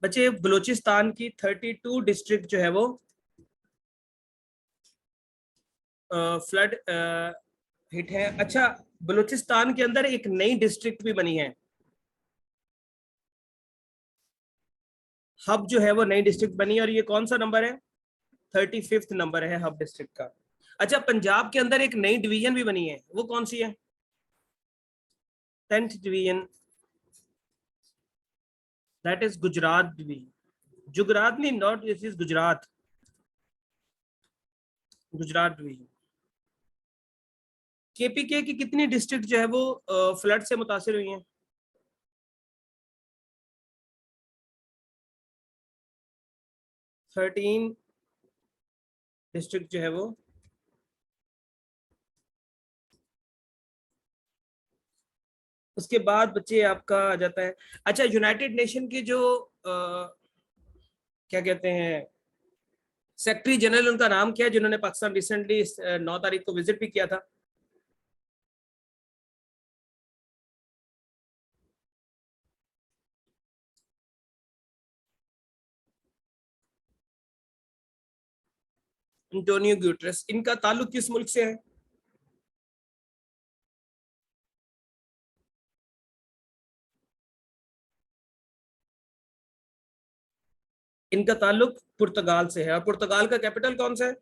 बच्चे बलूचिस्तान की 32 डिस्ट्रिक्ट जो है वो फ्लड हिट है। अच्छा, बलूचिस्तान के अंदर एक नई डिस्ट्रिक्ट भी बनी है, हब जो है वो नई डिस्ट्रिक्ट बनी है, और ये कौन सा नंबर है? 35th नंबर है हब डिस्ट्रिक्ट का। अच्छा, पंजाब के अंदर एक नई डिवीजन भी बनी है, वो कौन सी है? 10th division, that is Gujrat division. जुगरात नहीं, not, this is Gujrat, Gujrat division. KPK की कितनी डिस्ट्रिक्ट जो है वो फ्लड से मुतासिर हुई हैं? 13 डिस्ट्रिक्ट जो है वो। उसके बाद बच्चे आपका आ जाता है, अच्छा, यूनाइटेड नेशन की जो क्या कहते हैं, सेक्रेटरी जनरल, उनका नाम क्या है, जिन्होंने पाकिस्तान रिसेंटली 9 तारीख को विजिट भी किया था? एंटोनियो ग्यूटरस। इनका ताल्लुक किस मुल्क से है? इनका ताल्लुक पुर्तगाल से है, और पुर्तगाल का कैपिटल कौन सा है?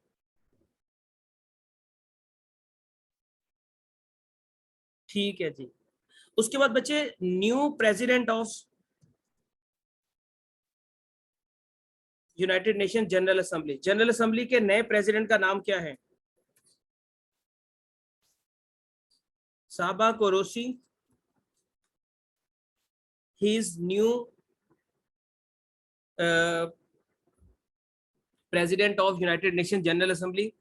ठीक है जी। उसके बाद बच्चे, new president of united nation general assembly, general assembly के नए प्रेसिडेंट का नाम क्या है? Csaba Korosi, he is new president of united nation general assembly.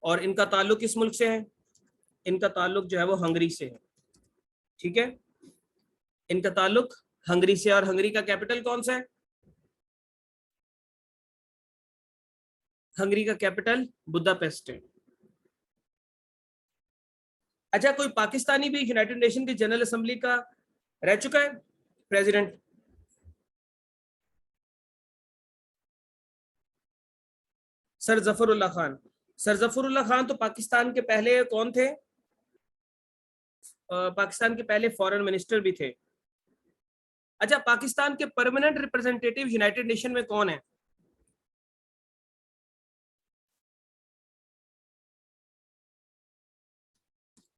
और इनका ताल्लुक किस मुल्क से है? इनका ताल्लुक जो है वो हंगरी से है। ठीक है, इनका ताल्लुक हंगरी से, और हंगरी का कैपिटल कौन सा है? हंगरी का कैपिटल बुदापेस्ट है। अच्छा, कोई पाकिस्तानी भी यूनाइटेड नेशन की जनरल असेंबली का रह चुका है president? Sir Zafrullah Khan. Sir Zafrullah Khan तो पाकिस्तान के पहले कौन थे? पाकिस्तान के पहले फॉरेन मिनिस्टर भी थे। अच्छा, पाकिस्तान के परमानेंट रिप्रेजेंटेटिव यूनाइटेड नेशन में कौन है?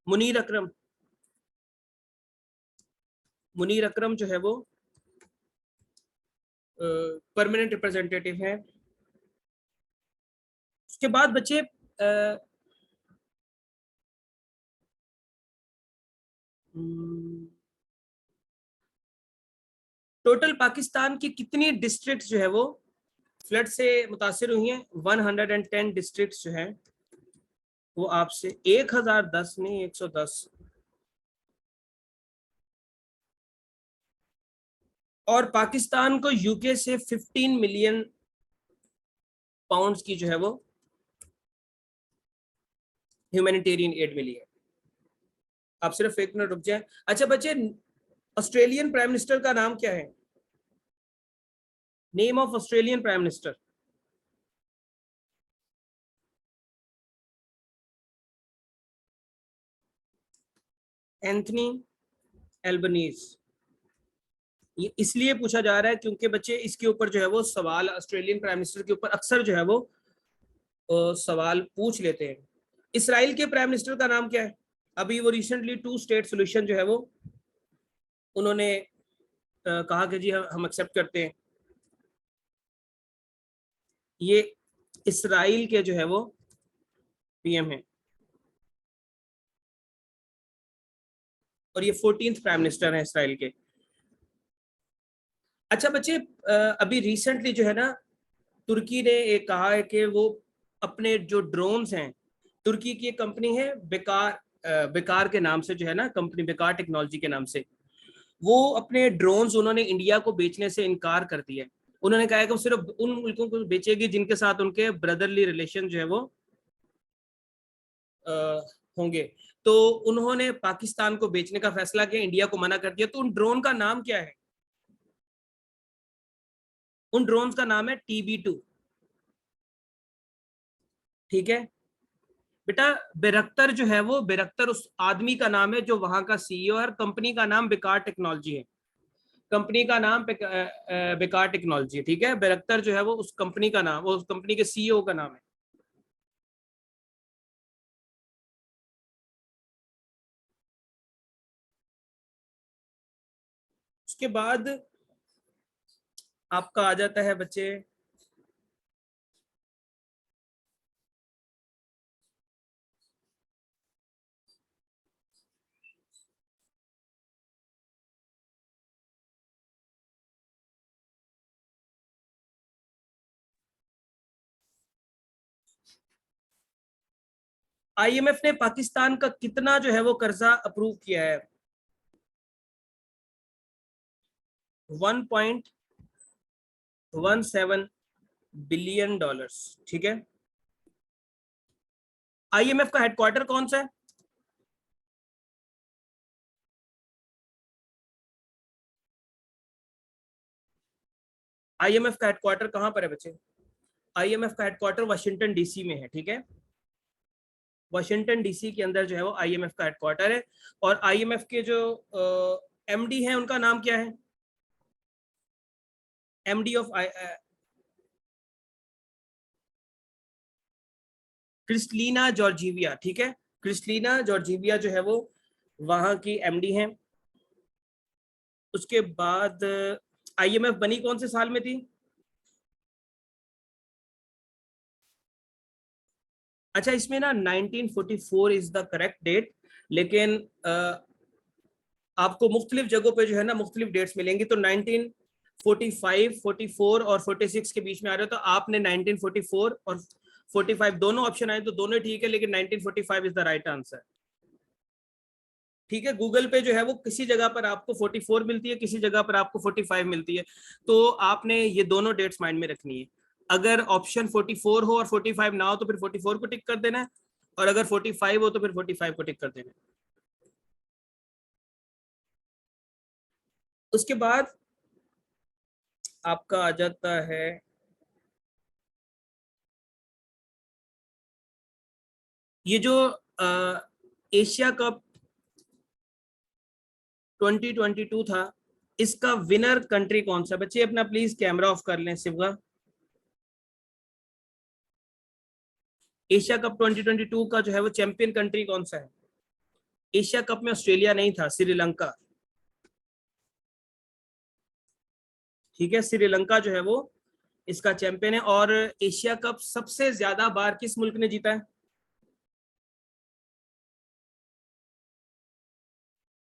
मुनीर अकरम। मुनीर अकरम जो है वो परमानेंट रिप्रेजेंटेटिव है। उसके बाद बच्चे, टोटल पाकिस्तान की कितनी डिस्ट्रिक्ट जो है वो फ्लड से मुतासिर हुई हैं? 110 डिस्ट्रिक्ट जो है वो आपसे 1010 नहीं, 110। और पाकिस्तान को यूके से 15 मिलियन पाउंड्स की जो है वो ह्यूमैनिटेरियन एड मिली है। आप सिर्फ एक मिनट रुक जाए। अच्छा बच्चे, ऑस्ट्रेलियन प्राइम मिनिस्टर का नाम क्या है? Name of Australian prime minister. Anthony Albanese. ये इसलिए पूछा जा रहा है क्योंकि बच्चे इसके ऊपर जो है वो सवाल, ऑस्ट्रेलियन प्राइम मिनिस्टर के ऊपर अक्सर जो है वो सवाल पूछ लेते हैं। इसराइल के प्राइम मिनिस्टर का नाम क्या है? अभी वो रिसेंटली 2 स्टेट सोल्यूशन जो है वो उन्होंने कहा कि जी हम एक्सेप्ट करते हैं। ये इसराइल के जो है वो पीएम है, और ये 14th प्राइम मिनिस्टर है इसराइल के। अच्छा बच्चे, अभी रिसेंटली जो है ना, तुर्की ने एक कहा है कि वो अपने जो ड्रोन्स हैं, तुर्की की एक कंपनी है बेकार, बेकार के नाम से जो है ना, कंपनी बेकार टेक्नोलॉजी के नाम से, वो अपने ड्रोन्स उन्होंने इंडिया को बेचने से इनकार कर दिया है। उन्होंने कहा है कि वो सिर्फ उन मुल्कों को बेचेगी जिनके साथ उनके ब्रदरली रिलेशन जो है वो होंगे। तो उन्होंने पाकिस्तान को बेचने का फैसला किया, इंडिया को मना कर दिया। तो उन ड्रोन का नाम क्या है? उन ड्रोन्स का नाम है TB2। ठीक है बेटा, बैरक्टर जो है वो, बैरक्टर उस आदमी का नाम है जो वहां का CEO है, और कंपनी का नाम बेकार टेक्नोलॉजी है। कंपनी का नाम बेकार टेक्नोलॉजी है। ठीक है, बैरक्टर जो है वो उस कंपनी का नाम, वो उस कंपनी के CEO का नाम है। उसके बाद आपका आ जाता है बच्चे IMF ने पाकिस्तान का कितना जो है वो कर्जा अप्रूव किया है? 1.17 बिलियन डॉलर्स। ठीक है, IMF का हेडक्वार्टर कौन सा है? IMF का हेडक्वार्टर कहां पर है बच्चे? IMF का हेडक्वार्टर वाशिंगटन DC में है। ठीक है, वाशिंगटन DC के अंदर जो है वो IMF का हेडक्वार्टर है। और IMF के जो MD हैं उनका नाम क्या है? MD of Kristalina Georgieva. ठीक है, क्रिस्टलीना जॉर्जिविया जो है वो वहां की MD हैं। उसके बाद IMF बनी कौन से साल में थी? अच्छा, इसमें ना 1944 इज द करेक्ट डेट, लेकिन आपको मुख्तलिफ जगहों पे जो है ना मुख्तलिफ डेट्स मिलेंगी। तो 1945, 44 और 46 के बीच में आ रहे हो, तो आपने 1944 और 45 दोनों ऑप्शन आए तो दोनों ठीक है, लेकिन 1945 इज द राइट आंसर। ठीक है, गूगल पे जो है वो किसी जगह पर आपको 44 मिलती है, किसी जगह पर आपको 45 मिलती है। तो आपने ये दोनों डेट्स माइंड में रखनी है। अगर ऑप्शन 44 हो और 45 ना हो तो फिर 44 को टिक कर देना है, और अगर 45 हो तो फिर 45 को टिक कर देना है। उसके बाद आपका आ जाता है ये जो एशिया कप 2022 था, इसका विनर कंट्री कौन सा? बच्चे अपना प्लीज कैमरा ऑफ कर लें शिवगा। एशिया कप 2022 का जो है वो चैंपियन कंट्री कौन सा है? एशिया कप में ऑस्ट्रेलिया नहीं था, श्रीलंका। ठीक है, श्रीलंका जो है वो इसका चैंपियन है। और एशिया कप सबसे ज्यादा बार किस मुल्क ने जीता है?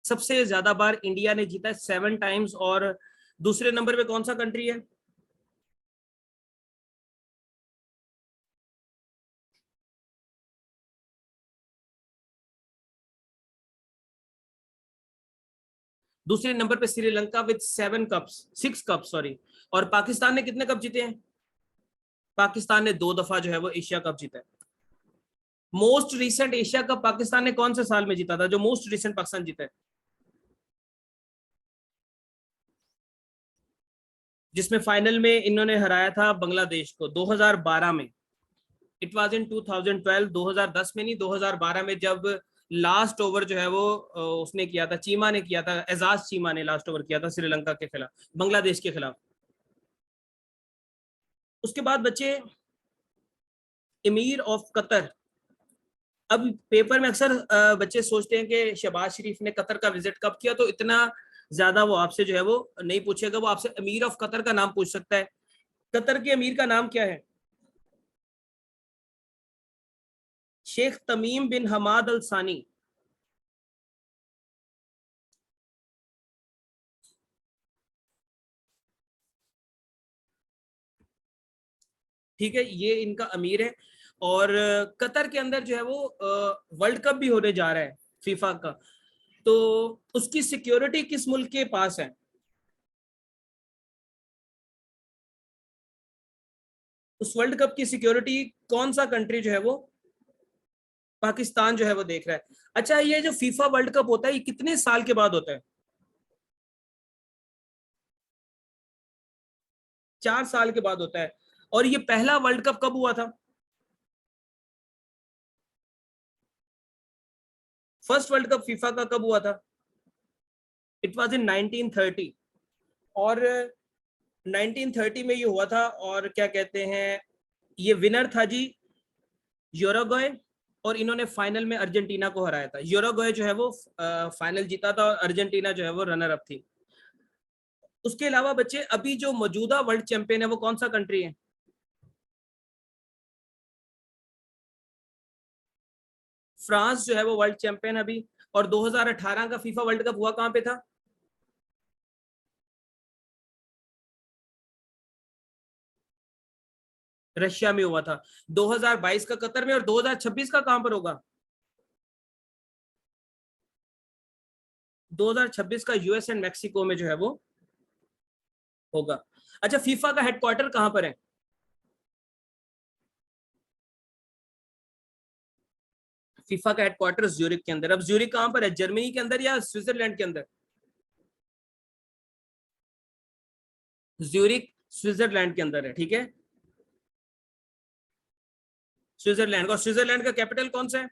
सबसे ज्यादा बार इंडिया ने जीता है, 7 टाइम्स। और दूसरे नंबर पे कौन सा कंट्री है? दूसरे नंबर पे Sri Lanka with 7 cups, 6 cups sorry. और पाकिस्तान ने कितने कप जीते हैं? पाकिस्तान ने 2 दफा जो है वो एशिया कप जीता है। Most recent Asia cup Pakistan ने कौन से साल में जीता था, जो मोस्ट रिसेंट पाकिस्तान जीता है, जिसमें फाइनल में इन्होंने हराया था बांग्लादेश को 2012 में? इट वाज इन 2012, 2010 में नहीं, 2012 में, जब लास्ट ओवर जो है वो उसने किया था, चीमा ने किया था, एजाज चीमा ने लास्ट ओवर किया था श्रीलंका के खिलाफ, बांग्लादेश के खिलाफ। उसके बाद बच्चे अमीर ऑफ कतर। अब पेपर में अक्सर बच्चे सोचते हैं कि शहबाज शरीफ ने कतर का विजिट कब किया, तो इतना ज्यादा वो आपसे जो है वो नहीं पूछेगा, वो आपसे अमीर ऑफ कतर का नाम पूछ सकता है। कतर के अमीर का नाम क्या है? शेख तमीम बिन हमाद अल सानी। ठीक है, ये इनका अमीर है। और कतर के अंदर जो है वो वर्ल्ड कप भी होने जा रहा है, फीफा का। तो उसकी सिक्योरिटी किस मुल्क के पास है? उस वर्ल्ड कप की सिक्योरिटी कौन सा कंट्री जो है वो, पाकिस्तान जो है वो देख रहा है। अच्छा, ये जो फीफा वर्ल्ड कप होता है ये कितने साल के बाद होता है? 4 साल के बाद होता है। और ये पहला वर्ल्ड कप कब हुआ था? फर्स्ट वर्ल्ड कप फीफा का कब हुआ था? It was in 1930। और 1930 में ये हुआ था। और क्या कहते हैं, ये विनर था जी यूरुग्वे, और इन्होंने फाइनल में अर्जेंटीना को हराया था। यूरुग्वे जो है वो फाइनल जीता था और अर्जेंटीना जो है वो रनर अप थी। उसके अलावा बच्चे अभी जो मौजूदा वर्ल्ड चैंपियन है वो कौन सा कंट्री है? फ्रांस जो है वो वर्ल्ड चैंपियन अभी। और 2018 का फीफा वर्ल्ड कप हुआ कहां पे था? रशिया में हुआ था। 2022 का कतर में, और 2026 का कहां पर होगा? 2026 का यूएस एंड मैक्सिको में जो है वो होगा। अच्छा, फीफा का हेडक्वार्टर कहां पर है? फीफा का हेडक्वार्टर ज्यूरिक के अंदर। अब ज्यूरिक कहां पर है, जर्मनी के अंदर या स्विट्जरलैंड के अंदर? ज्यूरिक स्विट्जरलैंड के अंदर है, ठीक है। स्विट्जरलैंड का, स्विट्जरलैंड का कैपिटल कौन सा है?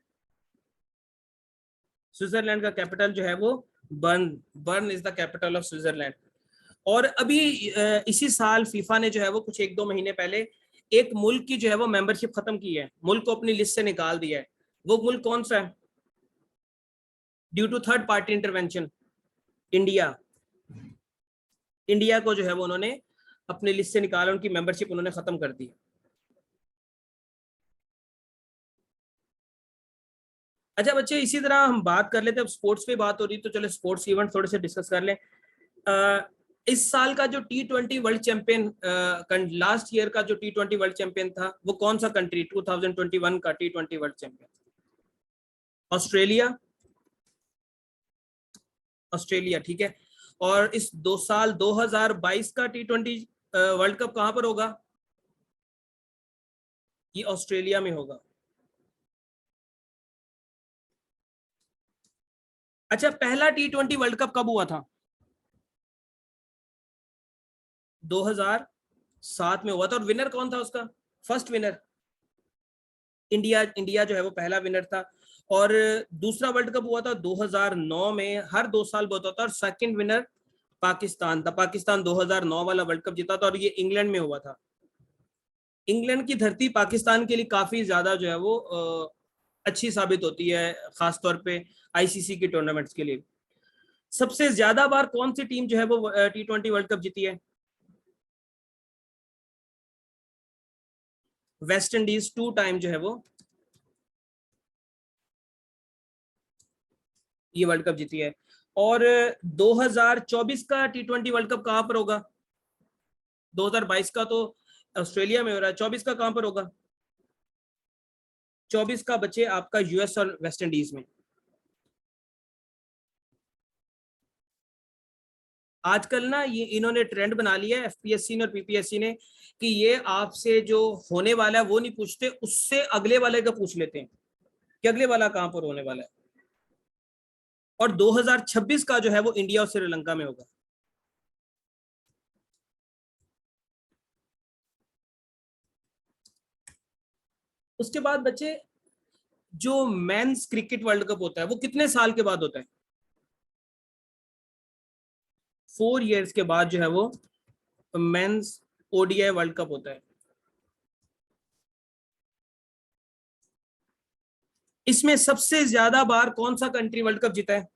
स्विट्जरलैंड का कैपिटल जो है वो burn. Burn is the capital of Switzerland. और अभी इसी साल फीफा ने जो है वो कुछ 1-2 महीने पहले एक मुल्क की जो है वो मेंबरशिप खत्म की है, मुल्क को अपनी लिस्ट से निकाल दिया है। वो मुल्क कौन सा है? Due to third party intervention, India. India को जो है वो उन्होंने अपनी लिस्ट से निकाला, उनकी मेंबरशिप उन्होंने खत्म कर दी। अच्छा बच्चे, इसी तरह हम बात कर लेते हैं, अब स्पोर्ट्स पे बात हो रही तो चलो स्पोर्ट्स इवेंट थोड़े से डिस्कस कर लें। इस साल का जो T20 world champion, last year का जो T20 वर्ल्ड चैंपियन था वो कौन सा कंट्री? 2021 का T20 world champion? Australia. Australia, ठीक है। और इस 2 साल 2022 का T20 वर्ल्ड कप कहां पर होगा? ये ऑस्ट्रेलिया में होगा। अच्छा, पहला T20 वर्ल्ड कप कब हुआ था? 2007 में हुआ था। और विनर कौन था उसका? First winner India. इंडिया जो है वो पहला विनर था। और दूसरा वर्ल्ड कप हुआ था 2009 में, हर 2 साल होता था। और सेकंड विनर पाकिस्तान था। पाकिस्तान 2009 वाला वर्ल्ड कप जीता था, और ये इंग्लैंड में हुआ था। इंग्लैंड की धरती पाकिस्तान के लिए काफी ज्यादा जो है वो अच्छी साबित होती है, खासतौर पे आईसीसी के टूर्नामेंट्स के लिए। सबसे ज्यादा बार कौन सी टीम जो है वो T20 वर्ल्ड कप जीती है? वेस्ट इंडीज 2 टाइम जो है वो ये वर्ल्ड कप जीती है। और 2024 का T20 वर्ल्ड कप कहां पर होगा? 2022 का तो ऑस्ट्रेलिया में हो रहा है, 24 का कहां पर होगा? 24 का बच्चे आपका यूएस और वेस्ट इंडीज में। आजकल ना ये इन्होंने ट्रेंड बना लिया है, एफपीएससी ने और पीपीएससी ने, कि ये आपसे जो होने वाला है वो नहीं पूछते, उससे अगले वाले का पूछ लेते हैं कि अगले वाला कहां पर होने वाला है। और 2026 का जो है वो इंडिया और श्रीलंका में होगा। उसके बाद बच्चे जो मेंस क्रिकेट वर्ल्ड कप होता है वो कितने साल के बाद होता है? 4 इयर्स के बाद जो है वो मेंस ओडीआई वर्ल्ड कप होता है। इसमें सबसे ज्यादा बार कौन सा कंट्री वर्ल्ड कप जीता है?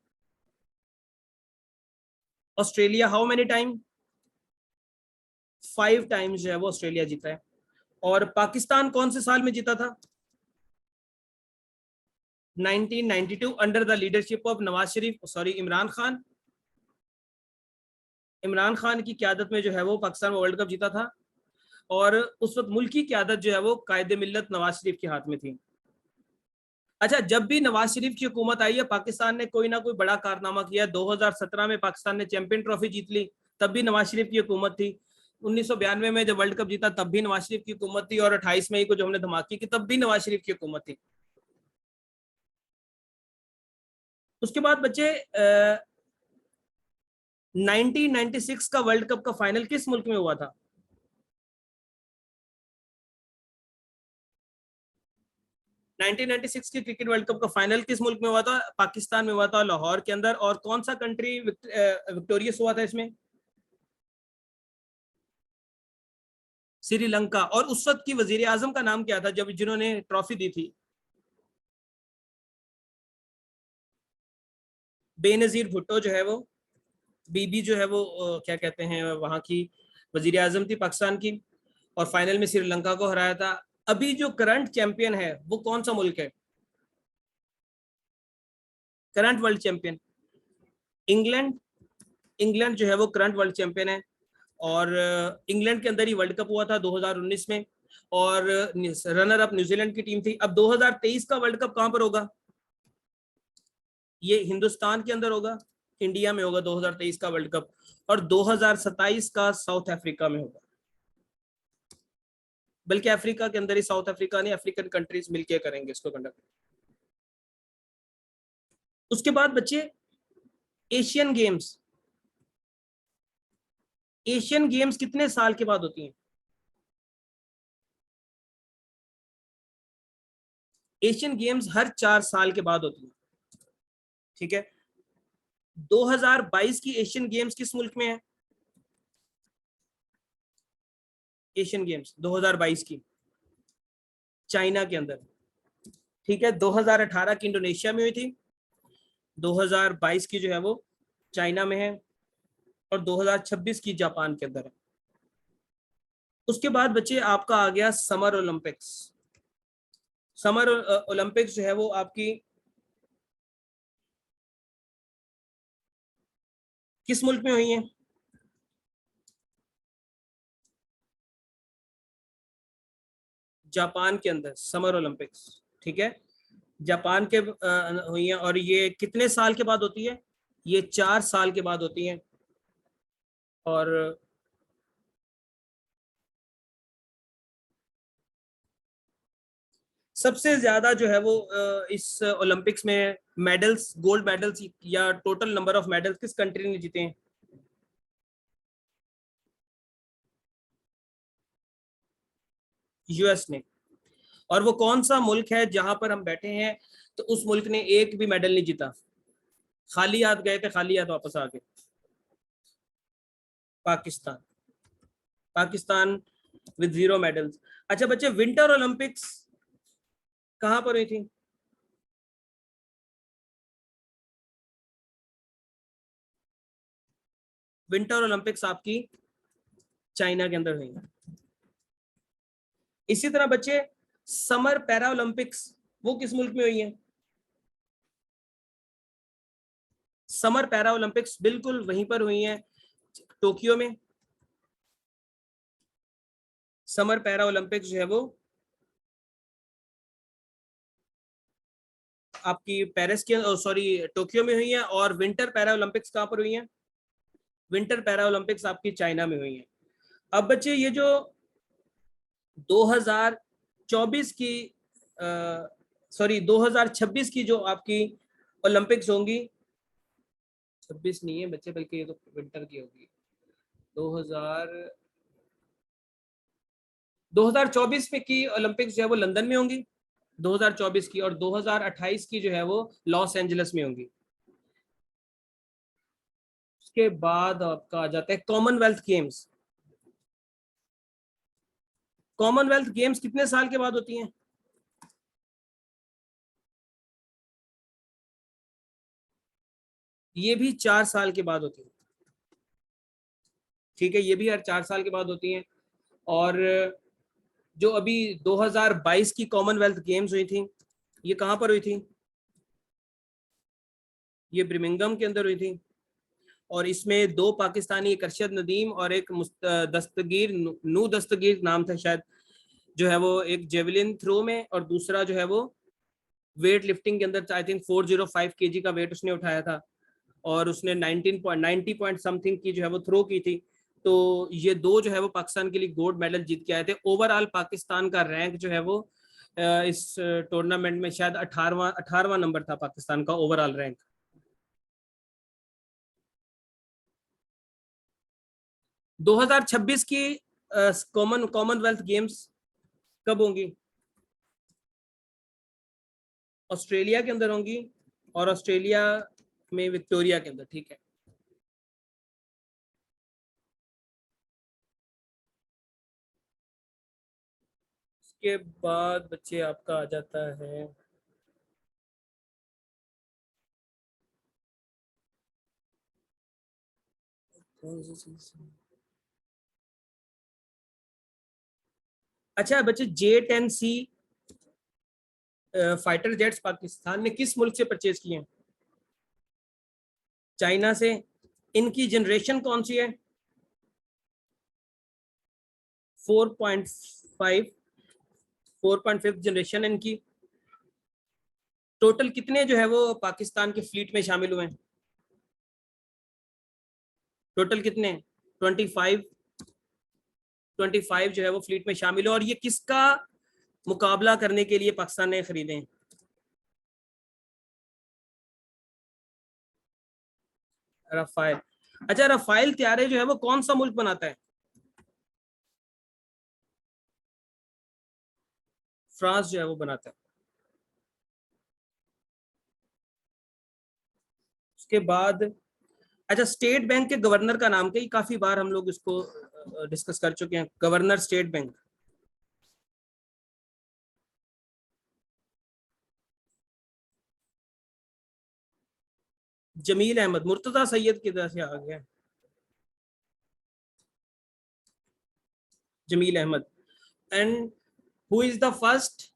Australia. How many time? 5 times जो है वो ऑस्ट्रेलिया जीता है। और पाकिस्तान कौन से साल में जीता था? 1992 under the leadership of Nawaz Sharif, sorry Imran Khan. Imran Khan की क्यादत में जो है वो पाकिस्तान वर्ल्ड कप जीता था। और उस वक्त मुल्क की क्यादत जो है वो कायदे मिल्लत नवाज शरीफ के हाथ में थी। अच्छा, जब भी नवाज शरीफ की हुकूमत आई है पाकिस्तान ने कोई ना कोई बड़ा कारनामा किया। 2017 में पाकिस्तान ने चैंपियन ट्रॉफी जीत ली, तब भी नवाज शरीफ की हुकूमत थी। 1992 में जब वर्ल्ड कप जीता तब भी नवाज शरीफ की हुकूमत थी। और 28 मई को जो हमने धमाके की तब भी नवाज शरीफ की हुकूमत थी। उसके बाद बच्चे 1996 का वर्ल्ड कप का फाइनल किस मुल्क में हुआ था? 1996 के क्रिकेट वर्ल्ड कप का फाइनल किस मुल्क में हुआ था? पाकिस्तान में हुआ था, लाहौर के अंदर। और कौन सा कंट्री विक्टोरियस हुआ था इसमें? श्रीलंका। और उस वक्त की वजीर आजम का नाम क्या था जब जिन्होंने ट्रॉफी दी थी? बेनजीर भुट्टो जो है वो, बीबी जो है वो क्या कहते हैं, वहां की वजीर आजम थी पाकिस्तान की, और फाइनल में श्रीलंका को हराया था। अभी जो करंट चैंपियन है वो कौन सा मुल्क है? Current world champion England. England जो है वो करंट वर्ल्ड चैंपियन है। और इंग्लैंड के अंदर ही वर्ल्ड कप हुआ था 2019 में। और रनर अप न्यूजीलैंड की टीम थी। अब 2023 का वर्ल्ड कप कहां पर होगा? ये हिंदुस्तान के अंदर होगा, इंडिया में होगा 2023 का वर्ल्ड कप। और 2027 का साउथ अफ्रीका में होगा। बल्कि अफ्रीका के अंदर ही, साउथ अफ्रीका नहीं, अफ्रीकन कंट्रीज मिलकर करेंगे इसको कंडक्ट। उसके बाद बच्चे एशियन गेम्स। एशियन गेम्स कितने साल के बाद होती हैं? एशियन गेम्स हर 4 साल के बाद होती है। ठीक है। 2022 की एशियन गेम्स किस मुल्क में है? एशियन गेम्स 2022 की चाइना के अंदर। ठीक है। 2018 की इंडोनेशिया में हुई थी, 2022 की जो है वो चाइना में है, और 2026 की जापान के अंदर है। उसके बाद बच्चे आपका आ गया समर ओलंपिक्स। समर ओलंपिक्स जो है वो आपकी किस मुल्क में हुई है? जापान के अंदर समर ओलंपिक्स। ठीक है। जापान के हुई है। और ये कितने साल के बाद होती है? ये 4 साल के बाद होती है। और सबसे ज्यादा जो है वो इस ओलंपिक्स में मेडल्स, गोल्ड मेडल्स या टोटल नंबर ऑफ मेडल्स किस कंट्री ने जीते हैं? यूएस ने। और वो कौन सा मुल्क है जहां पर हम बैठे हैं तो उस मुल्क ने एक भी मेडल नहीं जीता? खाली हाथ गए थे, खाली हाथ वापस आ गए। पाकिस्तान। Pakistan with 0 medals. अच्छा बच्चे, विंटर ओलंपिक्स कहां पर हुई थी? विंटर ओलंपिक्स आपकी चाइना के अंदर हुई है। इसी तरह बच्चे, समर पैरा ओलंपिक्स वो किस मुल्क में हुई है? समर पैरा ओलंपिक्स बिल्कुल वहीं पर हुई है, टोक्यो में। समर पैरा ओलंपिक्स जो है वो आपकी पेरिस के, सॉरी, टोक्यो में हुई है। और विंटर पैरा ओलंपिक्स कहां पर हुई है? विंटर पैरा ओलंपिक्स आपकी चाइना में हुई है। अब बच्चे ये जो 2024 की, सॉरी 2026 की जो आपकी ओलंपिक्स होंगी, 26 नहीं है बच्चे, बल्कि ये तो विंटर की होगी। 2000 2024 में की ओलंपिक्स जो है वो लंदन में होंगी 2024 की। और 2028 की जो है वो लॉस एंजलिस में होंगी। उसके बाद आपका आ जाता है कॉमनवेल्थ गेम्स। कॉमनवेल्थ गेम्स कितने साल के बाद होती हैं? ये भी 4 साल के बाद होती है। ठीक है, ये भी हर 4 साल के बाद होती हैं। और जो अभी 2022 की कॉमनवेल्थ गेम्स हुई थी, ये कहां पर हुई थी? ये ब्रिमिंगम के अंदर हुई थी। और इसमें 2 पाकिस्तानी, एक अरशद नदीम और एक दस्तगीर, नू दस्तगीर नाम था शायद, जो है वो एक जेवलिन थ्रो में, और दूसरा जो है वो वेट लिफ्टिंग के अंदर आई थिंक 405 केजी का वेट उसने उठाया था। और उसने 19 पॉइंट समथिंग की जो है वो थ्रो की थी। तो ये दो जो है वो पाकिस्तान के लिए गोल्ड मेडल जीत के आए थे। ओवरऑल पाकिस्तान का रैंक जो है वो इस टूर्नामेंट में शायद 18वां नंबर था पाकिस्तान का ओवरऑल रैंक। 2026 की कॉमनवेल्थ गेम्स कब होंगी? ऑस्ट्रेलिया के अंदर होंगी, और ऑस्ट्रेलिया में विक्टोरिया के अंदर, ठीक है। उसके बाद बच्चे आपका आ जाता है कौन सी चीज, अच्छा बच्चे J-10C फाइटर जेट्स पाकिस्तान ने किस मुल्क से परचेज किए हैं? चाइना से। इनकी जनरेशन कौन सी है? 4.5, 4.5 जनरेशन इनकी। टोटल कितने जो है वो पाकिस्तान के फ्लीट में शामिल हुए हैं? टोटल कितने? 25, 25 जो है वो फ्लीट में शामिल है। और ये किसका मुकाबला करने के लिए पाकिस्तान ने खरीदे हैं? रफाइल। अच्छा, रफाइल त्यारे जो है वो कौन सा मुल्क बनाता है? फ्रांस जो है वो बनाता है। उसके बाद अच्छा, स्टेट बैंक के गवर्नर का नाम क्या? काफी बार हम लोग इसको डिस्कस कर चुके हैं, governor state bank. Jamil Ahmed. Murtaza Syed किधर से आ गया? Jamil Ahmed. And who is the first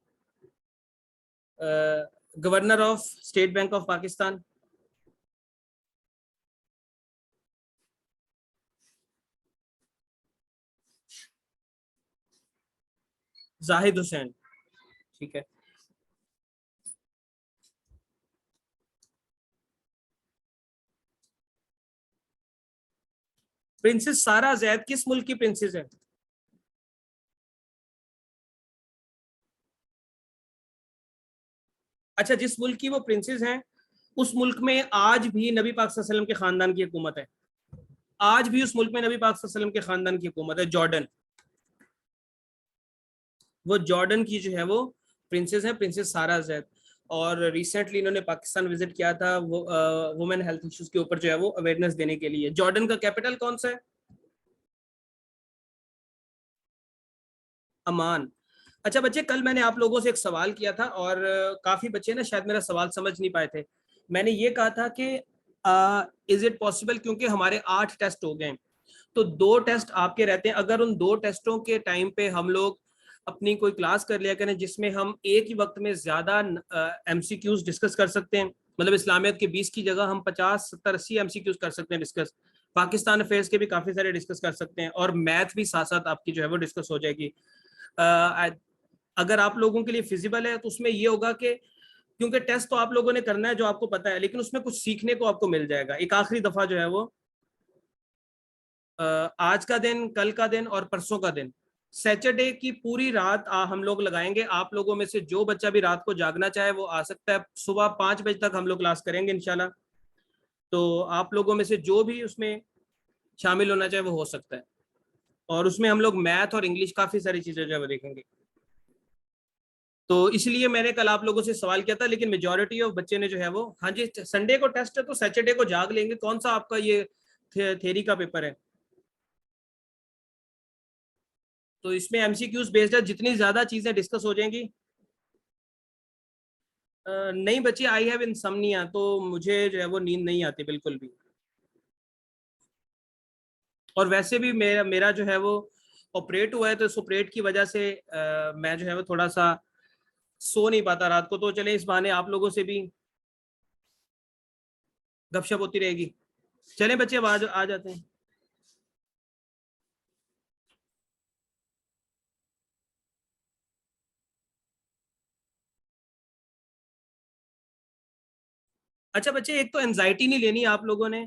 governor of state bank of Pakistan? Zahid Hussain, ठीक है। प्रिंसेस सारा जैद किस मुल्क की प्रिंसेस है? अच्छा, जिस मुल्क की वो प्रिंसेस हैं उस मुल्क में आज भी नबी पाक सल्लल्लाहु अलैहि वसल्लम के खानदान की हुकूमत है। आज भी उस मुल्क में नबी पाक सल्लल्लाहु अलैहि वसल्लम के खानदान की हुकूमत है, जॉर्डन। वो जॉर्डन की जो है वो प्रिंसेस है, प्रिंसेस सारा जैद। और रिसेंटली इन्होंने पाकिस्तान विजिट किया था वो वुमेन हेल्थ इश्यूज के ऊपर जो है वो अवेयरनेस देने के लिए। जॉर्डन का कैपिटल कौन सा है? अमान। अच्छा बच्चे, कल मैंने आप लोगों से एक सवाल किया था और काफी बच्चे ना शायद मेरा सवाल समझ नहीं पाए थे। मैंने ये कहा था कि इज इट पॉसिबल, क्योंकि हमारे 8 टेस्ट हो गए, तो 2 टेस्ट आपके रहते हैं, अगर उन 2 टेस्टों के टाइम पे हम लोग अपनी कोई क्लास कर लिया करें जिसमें हम एक ही वक्त में ज्यादा एमसीक्यूज डिस्कस कर सकते हैं। मतलब इस्लामियत के 20 की जगह हम 50, 70, 80 एमसीक्यूज कर सकते हैं डिस्कस। पाकिस्तान अफेयर्स के भी काफी सारे डिस्कस कर सकते हैं, और मैथ भी साथ साथ आपकी जो है वो डिस्कस हो जाएगी। अगर आप लोगों के लिए फिजिबल है तो उसमें ये होगा कि क्योंकि टेस्ट तो आप लोगों ने करना है जो आपको पता है, लेकिन उसमें कुछ सीखने को आपको मिल जाएगा। एक आखिरी दफा जो है वो आज का दिन, कल का दिन और परसों का दिन, सैटरडे की पूरी रात हम लोग लगाएंगे। आप लोगों में से जो बच्चा भी रात को जागना चाहे वो आ सकता है। सुबह 5 बजे तक हम लोग क्लास करेंगे इंशाल्लाह। तो आप लोगों में से जो भी उसमें शामिल होना चाहे वो हो सकता है। और उसमें हम लोग मैथ और इंग्लिश काफी सारी चीजें जो है वो देखेंगे। तो इसलिए मैंने कल आप लोगों से सवाल किया था, लेकिन मेजोरिटी ऑफ बच्चे ने जो है वो, हाँ जी संडे को टेस्ट है तो सैटरडे को जाग लेंगे। कौन सा आपका ये थ्योरी का पेपर है? तो इसमें एमसीक्यूज बेस्ड है, जितनी ज्यादा चीजें डिस्कस हो जाएंगी। नहीं बच्चे, आई हैव इनसोम्निया, तो मुझे जो है वो नींद नहीं आती बिल्कुल भी। और वैसे भी मेरा मेरा जो है वो ऑपरेट हुआ है, तो इस ऑपरेट की वजह से मैं जो है वो थोड़ा सा सो नहीं पाता रात को। तो चले इस बहाने आप लोगों से भी गपशप होती रहेगी। चलें बच्चे, अब आ जाते हैं। अच्छा बच्चे, एक तो एनजाइटी नहीं लेनी आप लोगों ने।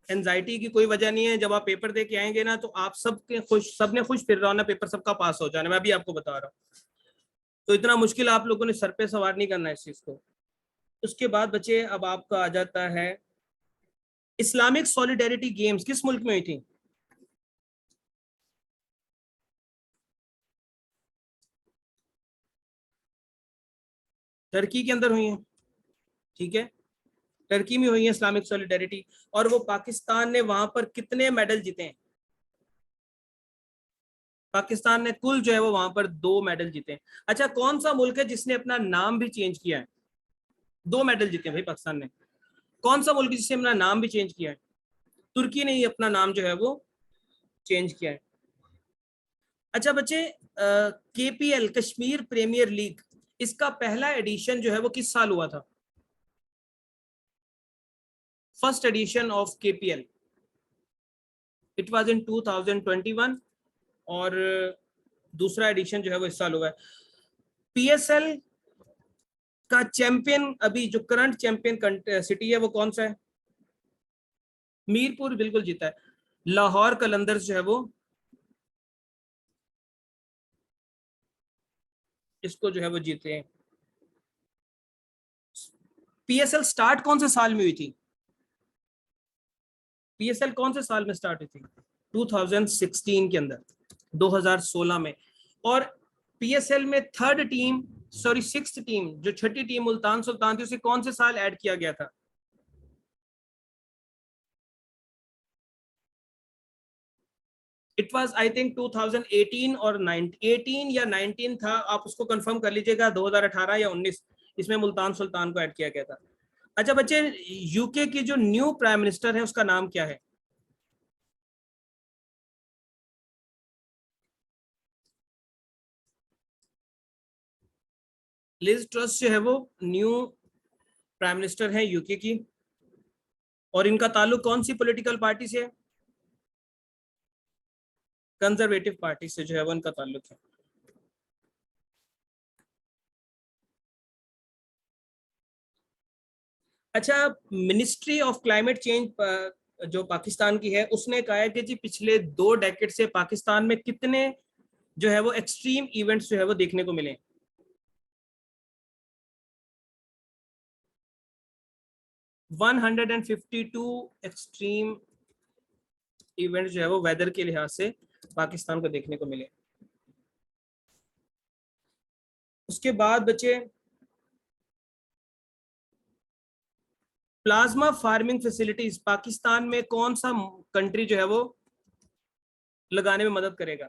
एनजाइटी की कोई वजह नहीं है। जब आप पेपर दे के आएंगे ना तो आप सबके खुश, सबने खुश फिर रहा होना, पेपर सबका पास हो जाना, मैं अभी आपको बता रहा हूँ। तो इतना मुश्किल आप लोगों ने सर पे सवार नहीं करना इस चीज को। उसके बाद बच्चे अब आपका आ जाता है इस्लामिक सॉलिडेरिटी गेम्स किस मुल्क में हुई थी? टर्की के अंदर हुई है, ठीक है, टर्की में हुई है इस्लामिक सॉलिडेरिटी। और वो पाकिस्तान ने वहां पर कितने मेडल जीते हैं? पाकिस्तान ने कुल जो है वो वहां पर 2 मेडल जीते हैं। अच्छा, कौन सा मुल्क है जिसने अपना नाम भी चेंज किया है? 2 मेडल जीते हैं भाई पाकिस्तान ने। कौन सा मुल्क है जिसने अपना नाम भी चेंज किया है? तुर्की ने ही अपना नाम जो है वो चेंज किया है। अच्छा बच्चे, केपीएल कश्मीर प्रीमियर लीग, इसका पहला एडिशन जो है वो किस साल हुआ था? First edition of KPL, it was in 2021, और दूसरा एडिशन जो है वो इस साल हुआ है। पीएसएल का चैंपियन, अभी जो करंट चैंपियन सिटी है वो कौन सा है? मीरपुर बिल्कुल जीता है। लाहौर कलंदर्स जो है वो इसको जो है वो जीते हैं। पीएसएल स्टार्ट कौन से साल में हुई थी? पीएसएल कौन से साल में स्टार्ट हुई थी? 2016 के अंदर, 2016 में। और पीएसएल में third team, sorry sixth team, जो छठी टीम मुल्तान सुल्तान थी, उसे कौन से साल ऐड किया गया था? इट वाज आई थिंक 2018 और 18 या 19 था, आप उसको कंफर्म कर लीजिएगा, 2018 या 19, इसमें मुल्तान सुल्तान को ऐड किया गया था। अच्छा बच्चे, यूके की जो न्यू प्राइम मिनिस्टर है उसका नाम क्या है? लिज ट्रस जो है वो न्यू प्राइम मिनिस्टर है यूके की। और इनका ताल्लुक कौन सी पॉलिटिकल पार्टी से है? कंजर्वेटिव पार्टी से जो है वो इनका ताल्लुक है। अच्छा, मिनिस्ट्री ऑफ क्लाइमेट चेंज जो पाकिस्तान की है, उसने कहा है कि जी पिछले 2 डेकेड से पाकिस्तान में कितने जो है वो एक्सट्रीम इवेंट्स जो है वो देखने को मिले? 152 एक्सट्रीम इवेंट जो है वो वेदर के लिहाज से पाकिस्तान को देखने को मिले। उसके बाद बचे प्लाज्मा फार्मिंग फैसिलिटीज, पाकिस्तान में कौन सा कंट्री जो है वो लगाने में मदद करेगा?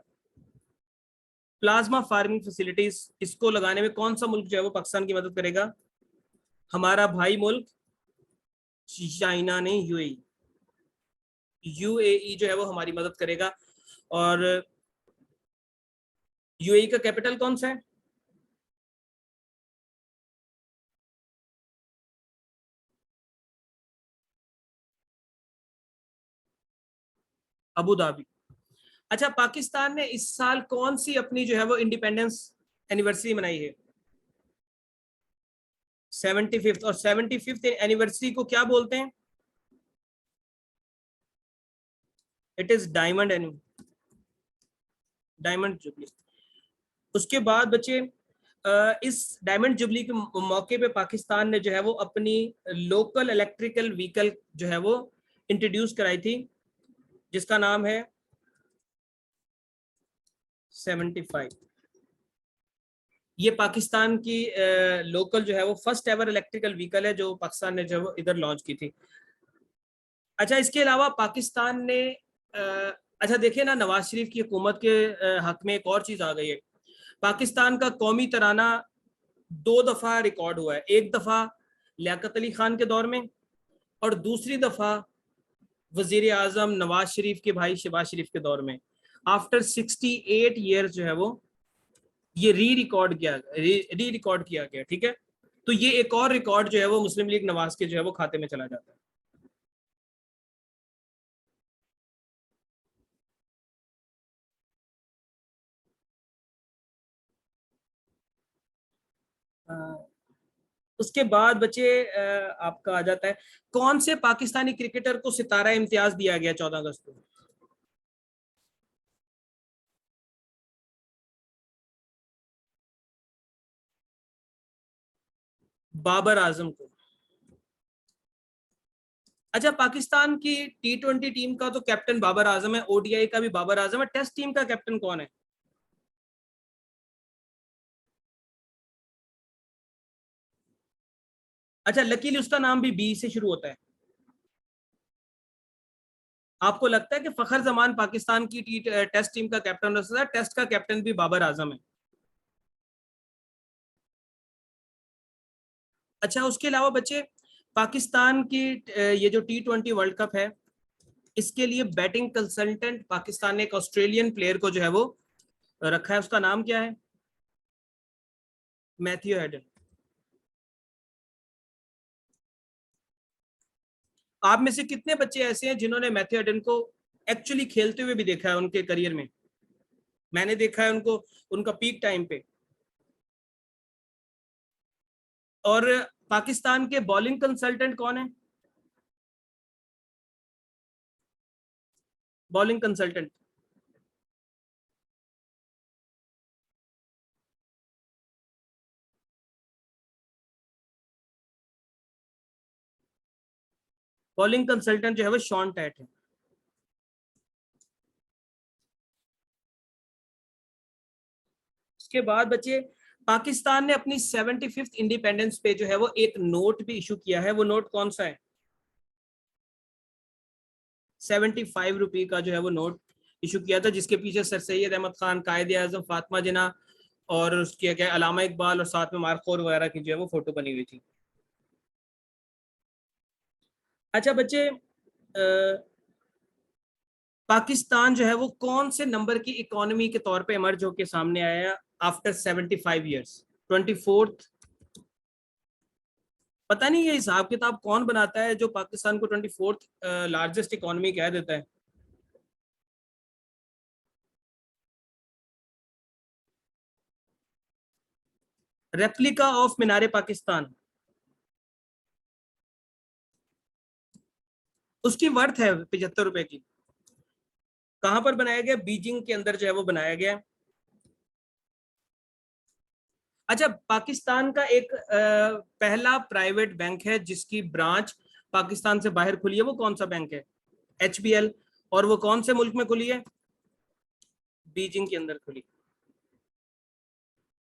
प्लाज्मा फार्मिंग फैसिलिटीज, इसको लगाने में कौन सा मुल्क जो है वो पाकिस्तान की मदद करेगा? हमारा भाई मुल्क चाइना ने, यूएई, यूएई जो है वो हमारी मदद करेगा। और यूएई का कैपिटल कौन सा है? Abu Dhabi. अच्छा, पाकिस्तान ने इस साल कौन सी अपनी जो है वो इंडिपेंडेंस एनिवर्सरी मनाई है? 75th। और 75th एनिवर्सरी को क्या बोलते हैं? It is diamond jubilee. उसके बाद बच्चे, इस डायमंड जुबली के मौके पे पाकिस्तान ने जो है वो अपनी लोकल इलेक्ट्रिकल व्हीकल जो है वो इंट्रोड्यूस कराई थी, जिसका नाम है 75। ये पाकिस्तान की लोकल जो है वो फर्स्ट एवर इलेक्ट्रिकल व्हीकल है जो पाकिस्तान ने जो है वो इधर लॉन्च की थी। अच्छा, इसके अलावा पाकिस्तान ने अच्छा देखिए ना, नवाज शरीफ की हुकूमत के हक में एक और चीज आ गई है। पाकिस्तान का कौमी तराना 2 दफा रिकॉर्ड हुआ है, एक दफा लियाकत अली खान के दौर में, और दूसरी दफा वजीर आजम नवाज शरीफ के भाई शहबाज शरीफ के दौर में। आफ्टर 68 ईयर्स जो है वो ये री रिकॉर्ड किया गया, ठीक है। तो ये एक और रिकॉर्ड जो है वो मुस्लिम लीग नवाज के जो है वो खाते में चला जाता है। उसके बाद बच्चे, आपका आ जाता है, कौन से पाकिस्तानी क्रिकेटर को सितारा इम्तियाज दिया गया 14 अगस्त को? बाबर आजम को। अच्छा, पाकिस्तान की T20 टीम का तो कैप्टन बाबर आजम है, ओडीआई का भी बाबर आजम है, टेस्ट टीम का कैप्टन कौन है? अच्छा, लकीली उसका नाम भी बी से शुरू होता है। आपको लगता है कि फखर जमान पाकिस्तान की टेस्ट टीम का कैप्टन हो सकता है? टेस्ट का कैप्टन भी बाबर आजम है। अच्छा, उसके अलावा बच्चे, पाकिस्तान की ये जो T20 वर्ल्ड कप है, इसके लिए बैटिंग कंसल्टेंट पाकिस्तान ने एक ऑस्ट्रेलियन प्लेयर को जो है वो रखा है। उसका नाम क्या है? Matthew Hayden. आप में से कितने बच्चे ऐसे हैं जिन्होंने मैथ्यू हेडन को एक्चुअली खेलते हुए भी देखा है उनके करियर में? मैंने देखा है उनको, उनका पीक टाइम पे। और पाकिस्तान के बॉलिंग कंसल्टेंट कौन है? Bowling consultant. बॉलिंग कंसल्टेंट जो है वो शॉन टैट है। उसके बाद बच्चे, पाकिस्तान ने अपनी 75th इंडिपेंडेंस पे जो है वो एक नोट भी इशू किया है। वो नोट कौन सा है? 75 रुपये का जो है वो नोट इशू किया था, जिसके पीछे सर सैयद अहमद खान, कायदे आजम, फातिमा जिन्ना और उसके क्या अलामा इकबाल और साथ में मारखोर वगैरह की जो है वो फोटो बनी हुई थी। अच्छा बच्चे, पाकिस्तान जो है वो कौन से नंबर की इकोनॉमी के तौर पे इमर्ज होके सामने आया आफ्टर 75 ईयर्स? 24th? पता नहीं ये हिसाब किताब कौन बनाता है जो पाकिस्तान को 24th लार्जेस्ट इकोनॉमी कह देता है। रेप्लिका ऑफ मीनार पाकिस्तान, उसकी वर्थ है 75 रुपए की। कहां पर बनाया गया? बीजिंग के अंदर जो है वो बनाया गया। अच्छा, पाकिस्तान का एक पहला प्राइवेट बैंक है जिसकी ब्रांच पाकिस्तान से बाहर खुली है, वो कौन सा बैंक है? HBL। और वो कौन से मुल्क में खुली है? बीजिंग के अंदर खुली।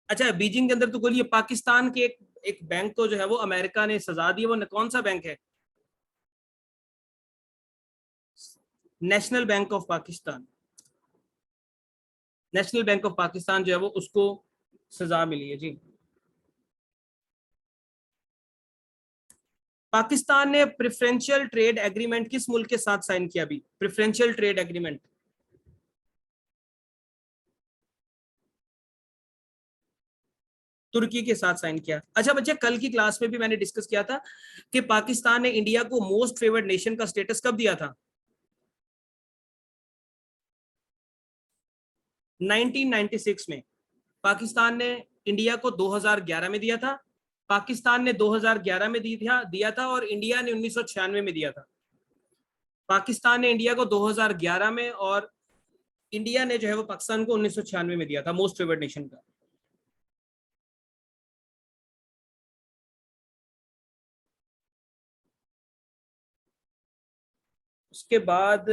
अच्छा, बीजिंग के अंदर तो खुली है। पाकिस्तान के एक बैंक को जो है वो अमेरिका ने सजा दी है, वो कौन सा बैंक है? National bank of Pakistan. National bank of Pakistan जो है वो उसको सजा मिली है जी। पाकिस्तान ने प्रेफरेंशियल ट्रेड एग्रीमेंट किस मुल्क के साथ साइन किया? अभी प्रेफरेंशियल ट्रेड एग्रीमेंट तुर्की के साथ साइन किया। अच्छा बच्चे, कल की क्लास में भी मैंने डिस्कस किया था कि पाकिस्तान ने इंडिया को मोस्ट फेवर्ड नेशन का स्टेटस कब दिया था? 1996 में। पाकिस्तान ने इंडिया को 2011 में दिया था। पाकिस्तान ने 2011 में दिया था और इंडिया ने 1996 में दिया था। पाकिस्तान ने इंडिया को 2011 में और इंडिया ने जो है वो पाकिस्तान को 1996 में दिया था मोस्ट फेवर्ड नेशन का। उसके बाद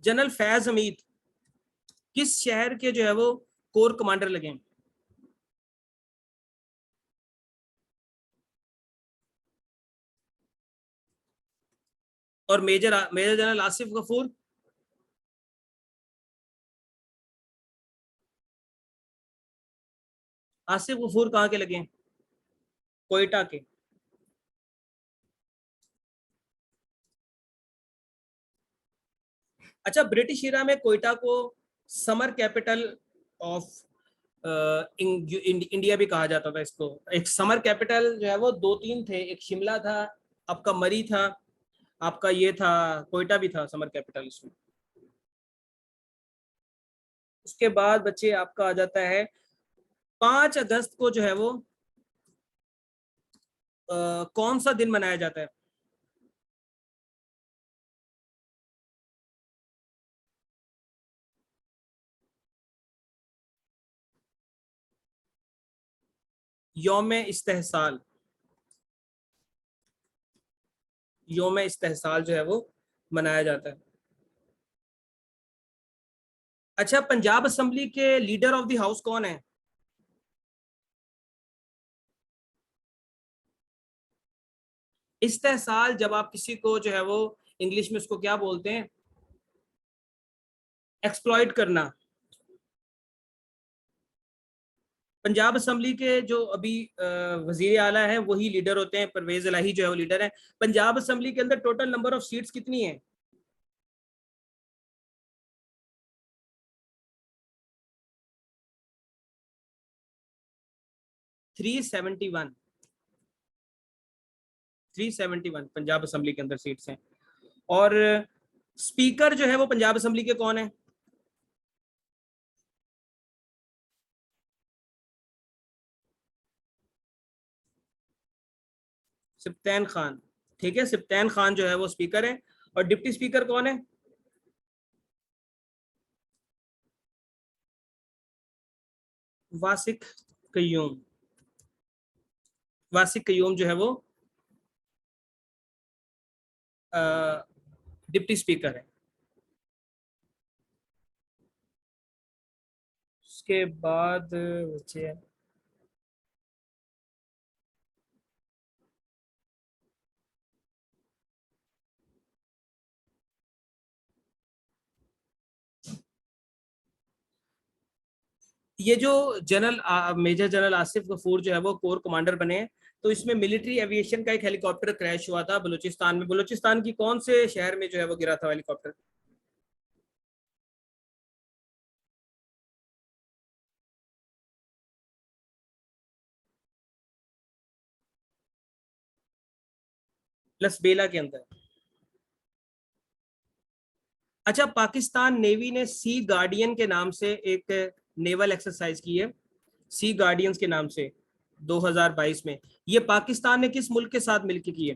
जनरल फैज हमीद किस शहर के जो है वो कोर कमांडर लगे? और major major general Asif Ghafoor? Asif Ghafoor कहाँ के लगे? कोयटा के। अच्छा, ब्रिटिश इरा में कोयटा को समर कैपिटल ऑफ इंडिया भी कहा जाता था। इसको एक समर कैपिटल जो है वो दो तीन थे, एक शिमला था, आपका मरी था, आपका ये था, कोयटा भी था समर कैपिटल इसमें। उसके बाद बच्चे आपका आ जाता है 5 अगस्त को जो है वो कौन सा दिन मनाया जाता है? यौम इस्तेहसाल। यौम इस्तेहसाल जो है वो मनाया जाता है। अच्छा, पंजाब असेंबली के लीडर ऑफ द हाउस कौन है? इस्तेहसाल जब आप किसी को जो है वो इंग्लिश में उसको क्या बोलते हैं? एक्सप्लॉइट करना। पंजाब असेंबली के जो अभी वजीर आला है वही लीडर होते हैं, परवेज इलाही जो है वो लीडर है। पंजाब असेंबली के अंदर टोटल नंबर ऑफ सीट्स कितनी है? 371। 371 पंजाब असेंबली के अंदर सीट्स हैं। और स्पीकर जो है वो पंजाब असेंबली के कौन है? सिप्तैन खान। ठीक है, सिप्तैन खान जो है वो स्पीकर है। और डिप्टी स्पीकर कौन है? वासिक कयूम। वासिक कयूम जो है वो डिप्टी स्पीकर है। उसके बाद बचे ये जो general major general Asif Ghafoor जो है वो कोर कमांडर बने हैं। तो इसमें मिलिट्री एविएशन का एक हेलीकॉप्टर क्रैश हुआ था बलूचिस्तान में। बलूचिस्तान की कौन से शहर में जो है वो गिरा था हेलीकॉप्टर? लसबेला के अंदर। अच्छा, पाकिस्तान नेवी ने सी गार्डियन के नाम से एक नेवल एक्सरसाइज की है, सी गार्डियंस के नाम से, 2022 में। ये पाकिस्तान ने किस मुल्क के साथ मिलकर की है?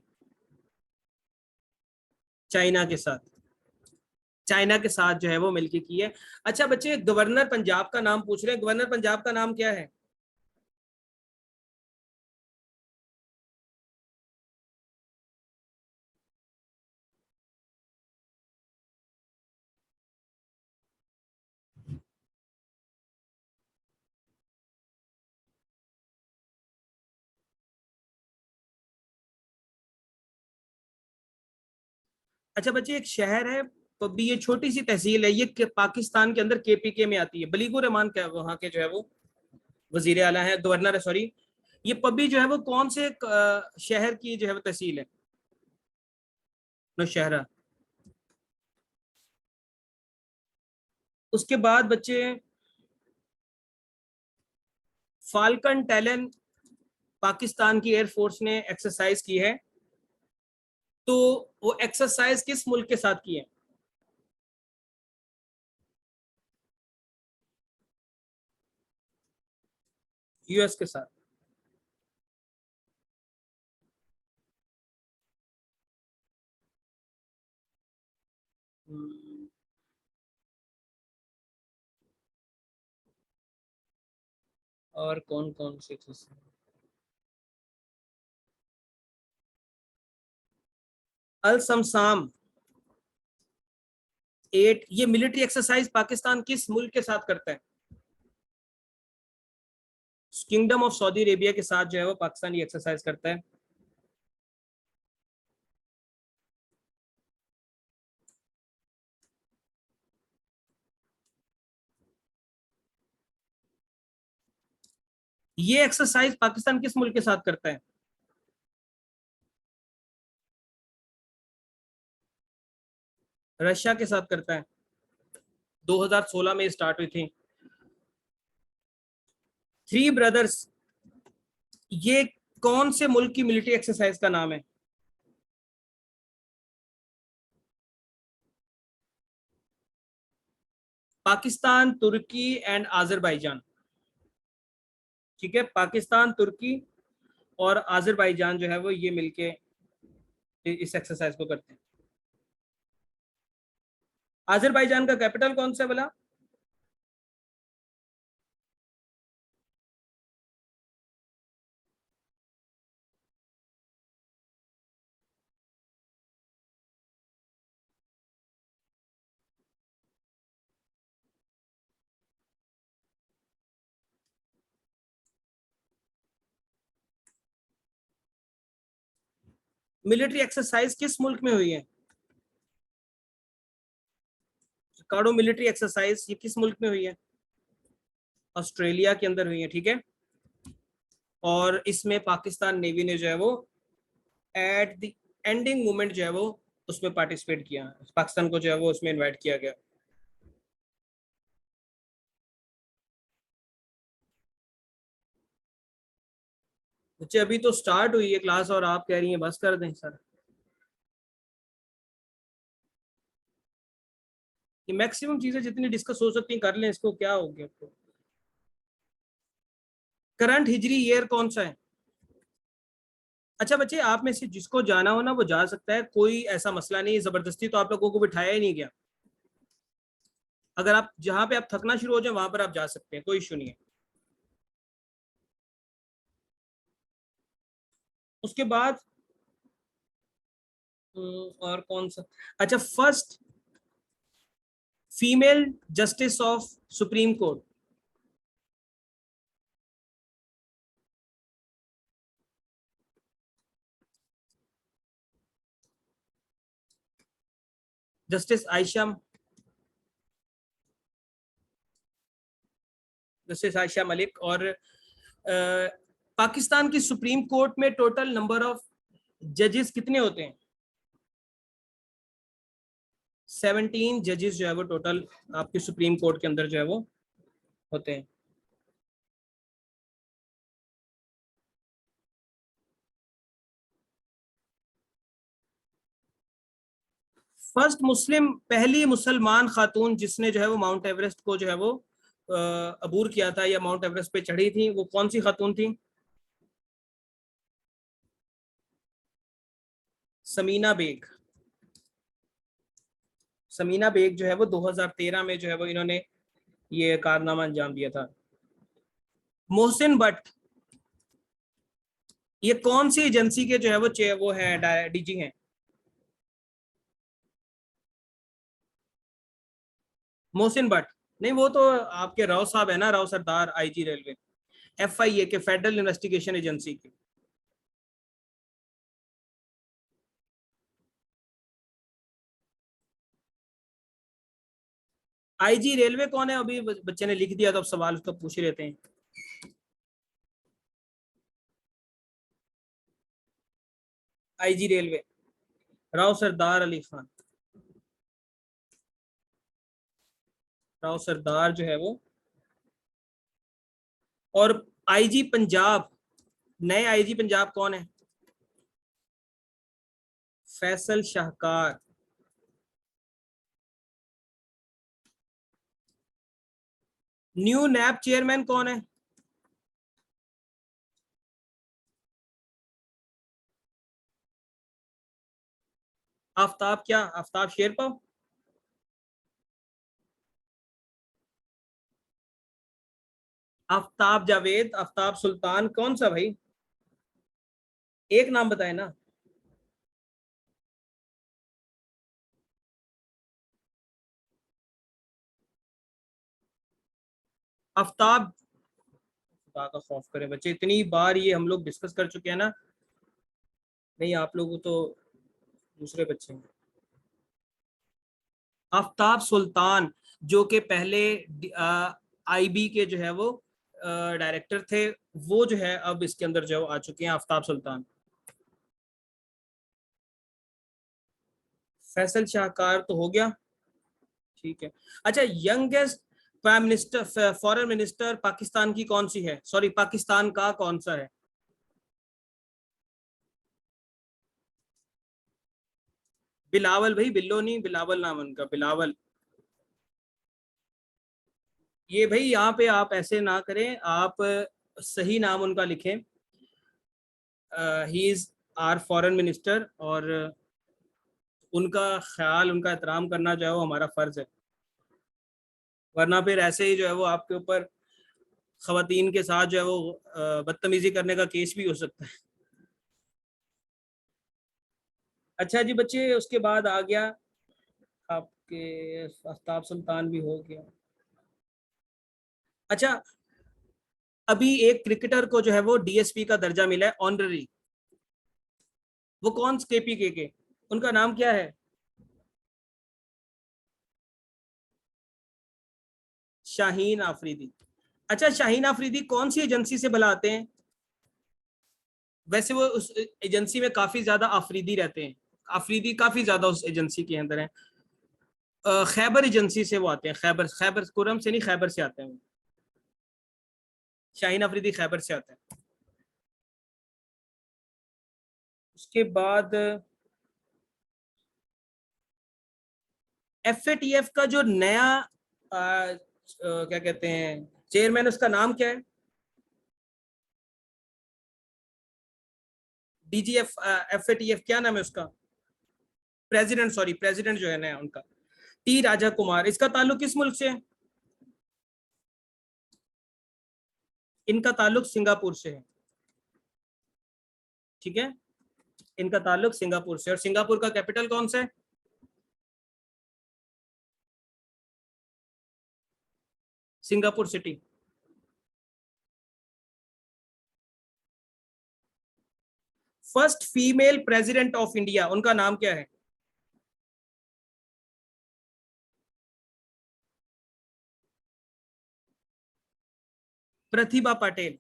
चाइना के साथ। चाइना के साथ जो है वो मिलकर की है। अच्छा बच्चे, गवर्नर पंजाब का नाम पूछ रहे हैं, गवर्नर पंजाब का नाम क्या है? अच्छा बच्चे, एक शहर है पब्बी, ये छोटी सी तहसील है, ये पाकिस्तान के अंदर केपीके में आती है। बलीगुर रहमान क्या वहाँ के जो है वो वजीर आला है, गवर्नर है सॉरी। ये पब्बी जो है वो कौन से शहर की जो है वो तहसील है? नौशहरा। उसके बाद बच्चे, फाल्कन टैलेंट पाकिस्तान की एयरफोर्स ने एक्सरसाइज की है। तो वो एक्सरसाइज किस मुल्क के साथ की है? यूएस के साथ। हम्म, और कौन कौन से exercise? अल समसाम 8, ये मिलिट्री एक्सरसाइज पाकिस्तान किस मुल्क के साथ करता है? किंगडम ऑफ सऊदी अरेबिया के साथ जो है वो पाकिस्तान ये एक्सरसाइज करता है। ये एक्सरसाइज पाकिस्तान किस मुल्क के साथ करता है? रशिया के साथ करता है। 2016 में स्टार्ट हुई थी। थ्री ब्रदर्स, ये कौन से मुल्क की मिलिट्री एक्सरसाइज का नाम है? पाकिस्तान, तुर्की एंड आजरबाईजान। ठीक है, पाकिस्तान, तुर्की और आजरबाईजान जो है वो ये मिलके इस एक्सरसाइज को करते हैं। आजरबाईजान का कैपिटल कौन सा है बोला? मिलिट्री एक्सरसाइज किस मुल्क में हुई है? शिकागो मिलिट्री एक्सरसाइज ये किस मुल्क में हुई है? ऑस्ट्रेलिया के अंदर हुई है, ठीक है। और इसमें पाकिस्तान नेवी ने जो है वो एट द एंडिंग मोमेंट जो है वो उसमें पार्टिसिपेट किया, पाकिस्तान को जो है वो उसमें इनवाइट किया गया। बच्चे अभी तो स्टार्ट हुई है क्लास और आप कह रही हैं बस कर दें सर। ये मैक्सिमम चीजें जितनी डिस्कस हो सकती हैं कर लें, इसको क्या हो गया आपको। करंट हिजरी ईयर कौन सा है? अच्छा बच्चे, आप में से जिसको जाना हो ना वो जा सकता है, कोई ऐसा मसला नहीं है, जबरदस्ती तो आप लोगों को बिठाया ही नहीं गया। अगर आप जहां पे आप थकना शुरू हो जाए वहां पर आप जा सकते हैं, कोई इशू नहीं है। उसके बाद और कौन सा, अच्छा first female justice of supreme court. Justice Ayesha, justice Ayesha Malik. और पाकिस्तान की सुप्रीम कोर्ट में टोटल नंबर ऑफ जजेस कितने होते हैं? 17 जजेस जो है वो टोटल आपकी सुप्रीम कोर्ट के अंदर जो है वो होते हैं। फर्स्ट मुस्लिम, पहली मुसलमान खातून जिसने जो है वो माउंट एवरेस्ट को जो है वो अबूर किया था या माउंट एवरेस्ट पे चढ़ी थी, वो कौन सी खातून थी? समीना बेग। समीना बेग जो है वो 2013 में जो है वो इन्होंने ये कारनामा अंजाम दिया था। मोहसिन भट्ट, ये कौन सी एजेंसी के जो है वो है डीजी हैं? मोहसिन भट्ट नहीं, वो तो आपके राव साहब है ना, राव सरदार, आईजी रेलवे, एफआईए के, फेडरल इन्वेस्टिगेशन एजेंसी के। आईजी रेलवे कौन है? अभी बच्चे ने लिख दिया तो अब सवाल उसका पूछ ही लेते हैं। आईजी रेलवे राव सरदार अली खान, राव सरदार जो है वो। और आईजी पंजाब, नए आईजी पंजाब कौन है? फैसल शाहकार। न्यू नैब चेयरमैन कौन है? आफ्ताब, क्या आफ्ताब शेरपा? आफ्ताब जावेद, आफ्ताब सुल्तान, कौन सा भाई? एक नाम बताए ना। आफ्ताब, खुदा का खौफ करे बच्चे, इतनी बार ये हम लोग डिस्कस कर चुके हैं ना। नहीं आप लोग तो दूसरे बच्चे हैं। आफ्ताब सुल्तान, जो कि पहले आईबी के जो है वो डायरेक्टर थे, वो जो है अब इसके अंदर जो आ चुके हैं, आफ्ताब सुल्तान। फैसल शाहकार तो हो गया, ठीक है। अच्छा, youngest prime minister, foreign minister Pakistan की कौन सी है, सॉरी पाकिस्तान का कौन सा है? बिलावल भाई, बिल्लो नहीं, बिलावल नाम उनका, बिलावल। ये भाई यहाँ पे आप ऐसे ना करें, आप सही नाम उनका लिखें। He is our foreign minister, और उनका ख्याल, उनका एहतराम करना जो है वो हमारा फर्ज है। वरना फिर ऐसे ही जो है वो आपके ऊपर खवातीन के साथ जो है वो बदतमीजी करने का केस भी हो सकता है। अच्छा जी बच्चे, उसके बाद आ गया आपके आफ्ताब सुल्तान भी हो गया। अच्छा, अभी एक क्रिकेटर को जो है वो डीएसपी का दर्जा मिला है, ऑनररी। वो कौन केपीके के, उनका नाम क्या है? शाहीन आफरीदी। अच्छा, शाहीन आफरीदी कौन सी एजेंसी से भला आते हैं? वैसे वो उस एजेंसी में काफी ज्यादा आफरीदी रहते हैं, आफरीदी काफी ज्यादा उस एजेंसी के अंदर है। खैबर एजेंसी से वो आते हैं, खैबर, खैबर कुरम से नहीं, खैबर से आते हैं वो। शाहीन अफरीदी खैबर से आते हैं। उसके बाद एफएटीएफ का जो नया क्या कहते हैं चेयरमैन, उसका नाम क्या है? डीजीएफ, एफएटीएफ क्या नाम है उसका? प्रेसिडेंट, सॉरी, प्रेसिडेंट जो है नया उनका, टी राजा कुमार। इसका ताल्लुक किस मुल्क से है? इनका ताल्लुक सिंगापुर से है। ठीक है, इनका ताल्लुक सिंगापुर से। और सिंगापुर का कैपिटल कौन सा है? Singapore city. First female president of India, उनका नाम क्या है? प्रतिभा पाटिल।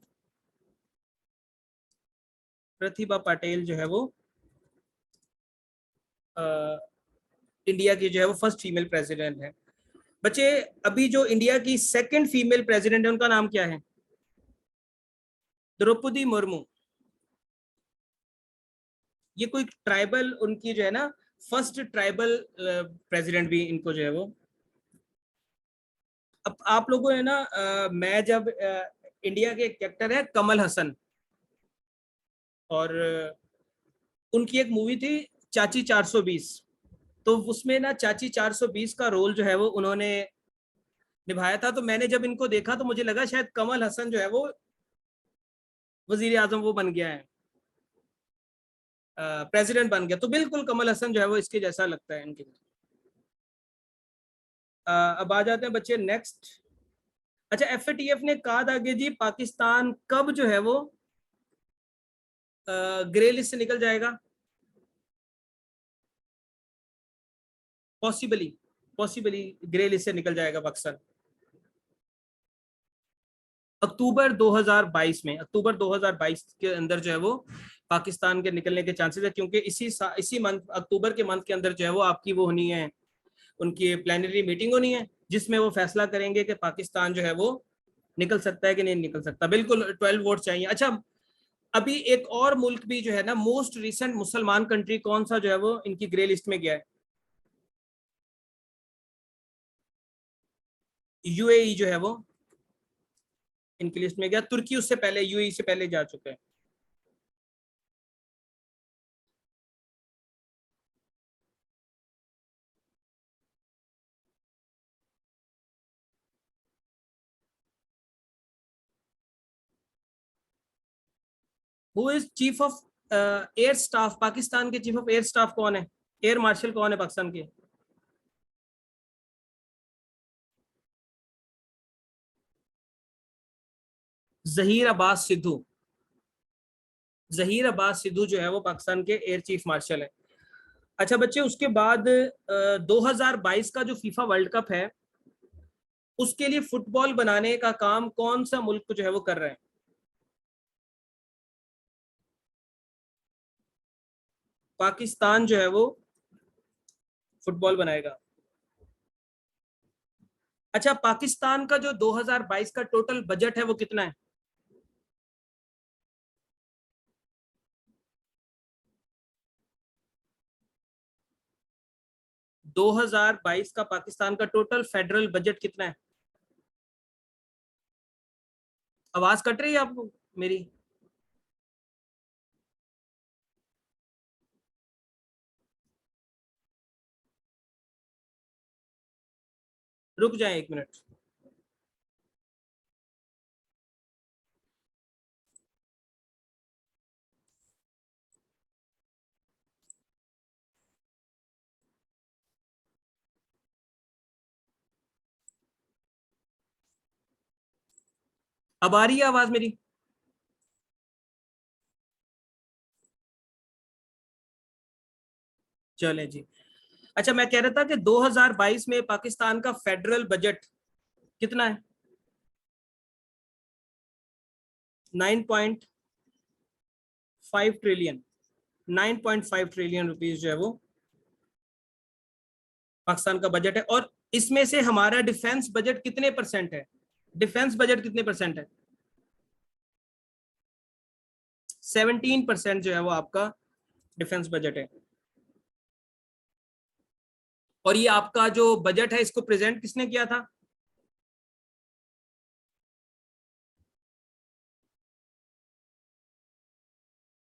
प्रतिभा पाटिल जो है वो इंडिया की जो है वो फर्स्ट फीमेल प्रेसिडेंट है। बच्चे, अभी जो इंडिया की सेकंड फीमेल प्रेसिडेंट है, उनका नाम क्या है? द्रौपदी मुर्मू। ये कोई ट्राइबल उनकी जो है ना, फर्स्ट ट्राइबल प्रेसिडेंट भी इनको जो है वो। अब आप लोगों ने ना, मैं जब इंडिया के एक एक्टर है कमल हसन, और उनकी एक मूवी थी चाची 420, तो उसमें ना चाची 420 का रोल जो है वो उन्होंने निभाया था। तो मैंने जब इनको देखा तो मुझे लगा शायद कमल हसन जो है वो वजीर आजम वो बन गया है, प्रेसिडेंट बन गया, तो बिल्कुल कमल हसन जो है वो इसके जैसा लगता है इनके। अब आ जाते हैं बच्चे नेक्स्ट। अच्छा, एफएटीएफ ने कहा था कि जी पाकिस्तान कब जो है वो ग्रे लिस्ट से निकल जाएगा? पॉसिबली, पॉसिबली ग्रे लिस्ट से निकल जाएगा पाकिस्तान अक्टूबर 2022 में। अक्टूबर 2022 के अंदर जो है वो पाकिस्तान के निकलने के चांसेस है, क्योंकि इसी मंथ, अक्टूबर के मंथ के अंदर जो है वो आपकी वो होनी है, उनकी प्लेनरी मीटिंग होनी है, जिसमें वो फैसला करेंगे कि पाकिस्तान जो है वो निकल सकता है कि नहीं निकल सकता। बिल्कुल 12 वोट चाहिए। अच्छा, अभी एक और मुल्क भी जो है ना, मोस्ट रिसेंट मुसलमान कंट्री कौन सा जो है वो इनकी ग्रे लिस्ट में गया है? यूएई जो है वो इनकी लिस्ट में गया। तुर्की उससे पहले, यूएई से पहले जा चुका है। Who is chief of air staff, Pakistan के चीफ ऑफ एयर स्टाफ कौन है? एयर मार्शल कौन है पाकिस्तान के? जहीर अब्बास सिद्धू। जहीर अब्बास सिद्धू जो है वो पाकिस्तान के एयर चीफ मार्शल है। अच्छा बच्चे, उसके बाद 2022 का जो फीफा वर्ल्ड कप है, उसके लिए फुटबॉल बनाने का काम कौन सा मुल्क जो है वो कर रहे हैं? पाकिस्तान जो है वो फुटबॉल बनाएगा। अच्छा, पाकिस्तान का जो 2022 का टोटल बजट है वो कितना है? 2022 का पाकिस्तान का टोटल फेडरल बजट कितना है? आवाज कट रही है आपको मेरी? रुक जाए एक मिनट। अब आ रही है आवाज मेरी? चले जी। अच्छा, मैं कह रहा था कि 2022 में पाकिस्तान का फेडरल बजट कितना है? 9.5 ट्रिलियन। 9.5 ट्रिलियन रुपीस जो है वो पाकिस्तान का बजट है। और इसमें से हमारा डिफेंस बजट कितने परसेंट है? डिफेंस बजट कितने परसेंट है? 17% जो है वो आपका डिफेंस बजट है। और ये आपका जो बजट है इसको प्रेजेंट किसने किया था?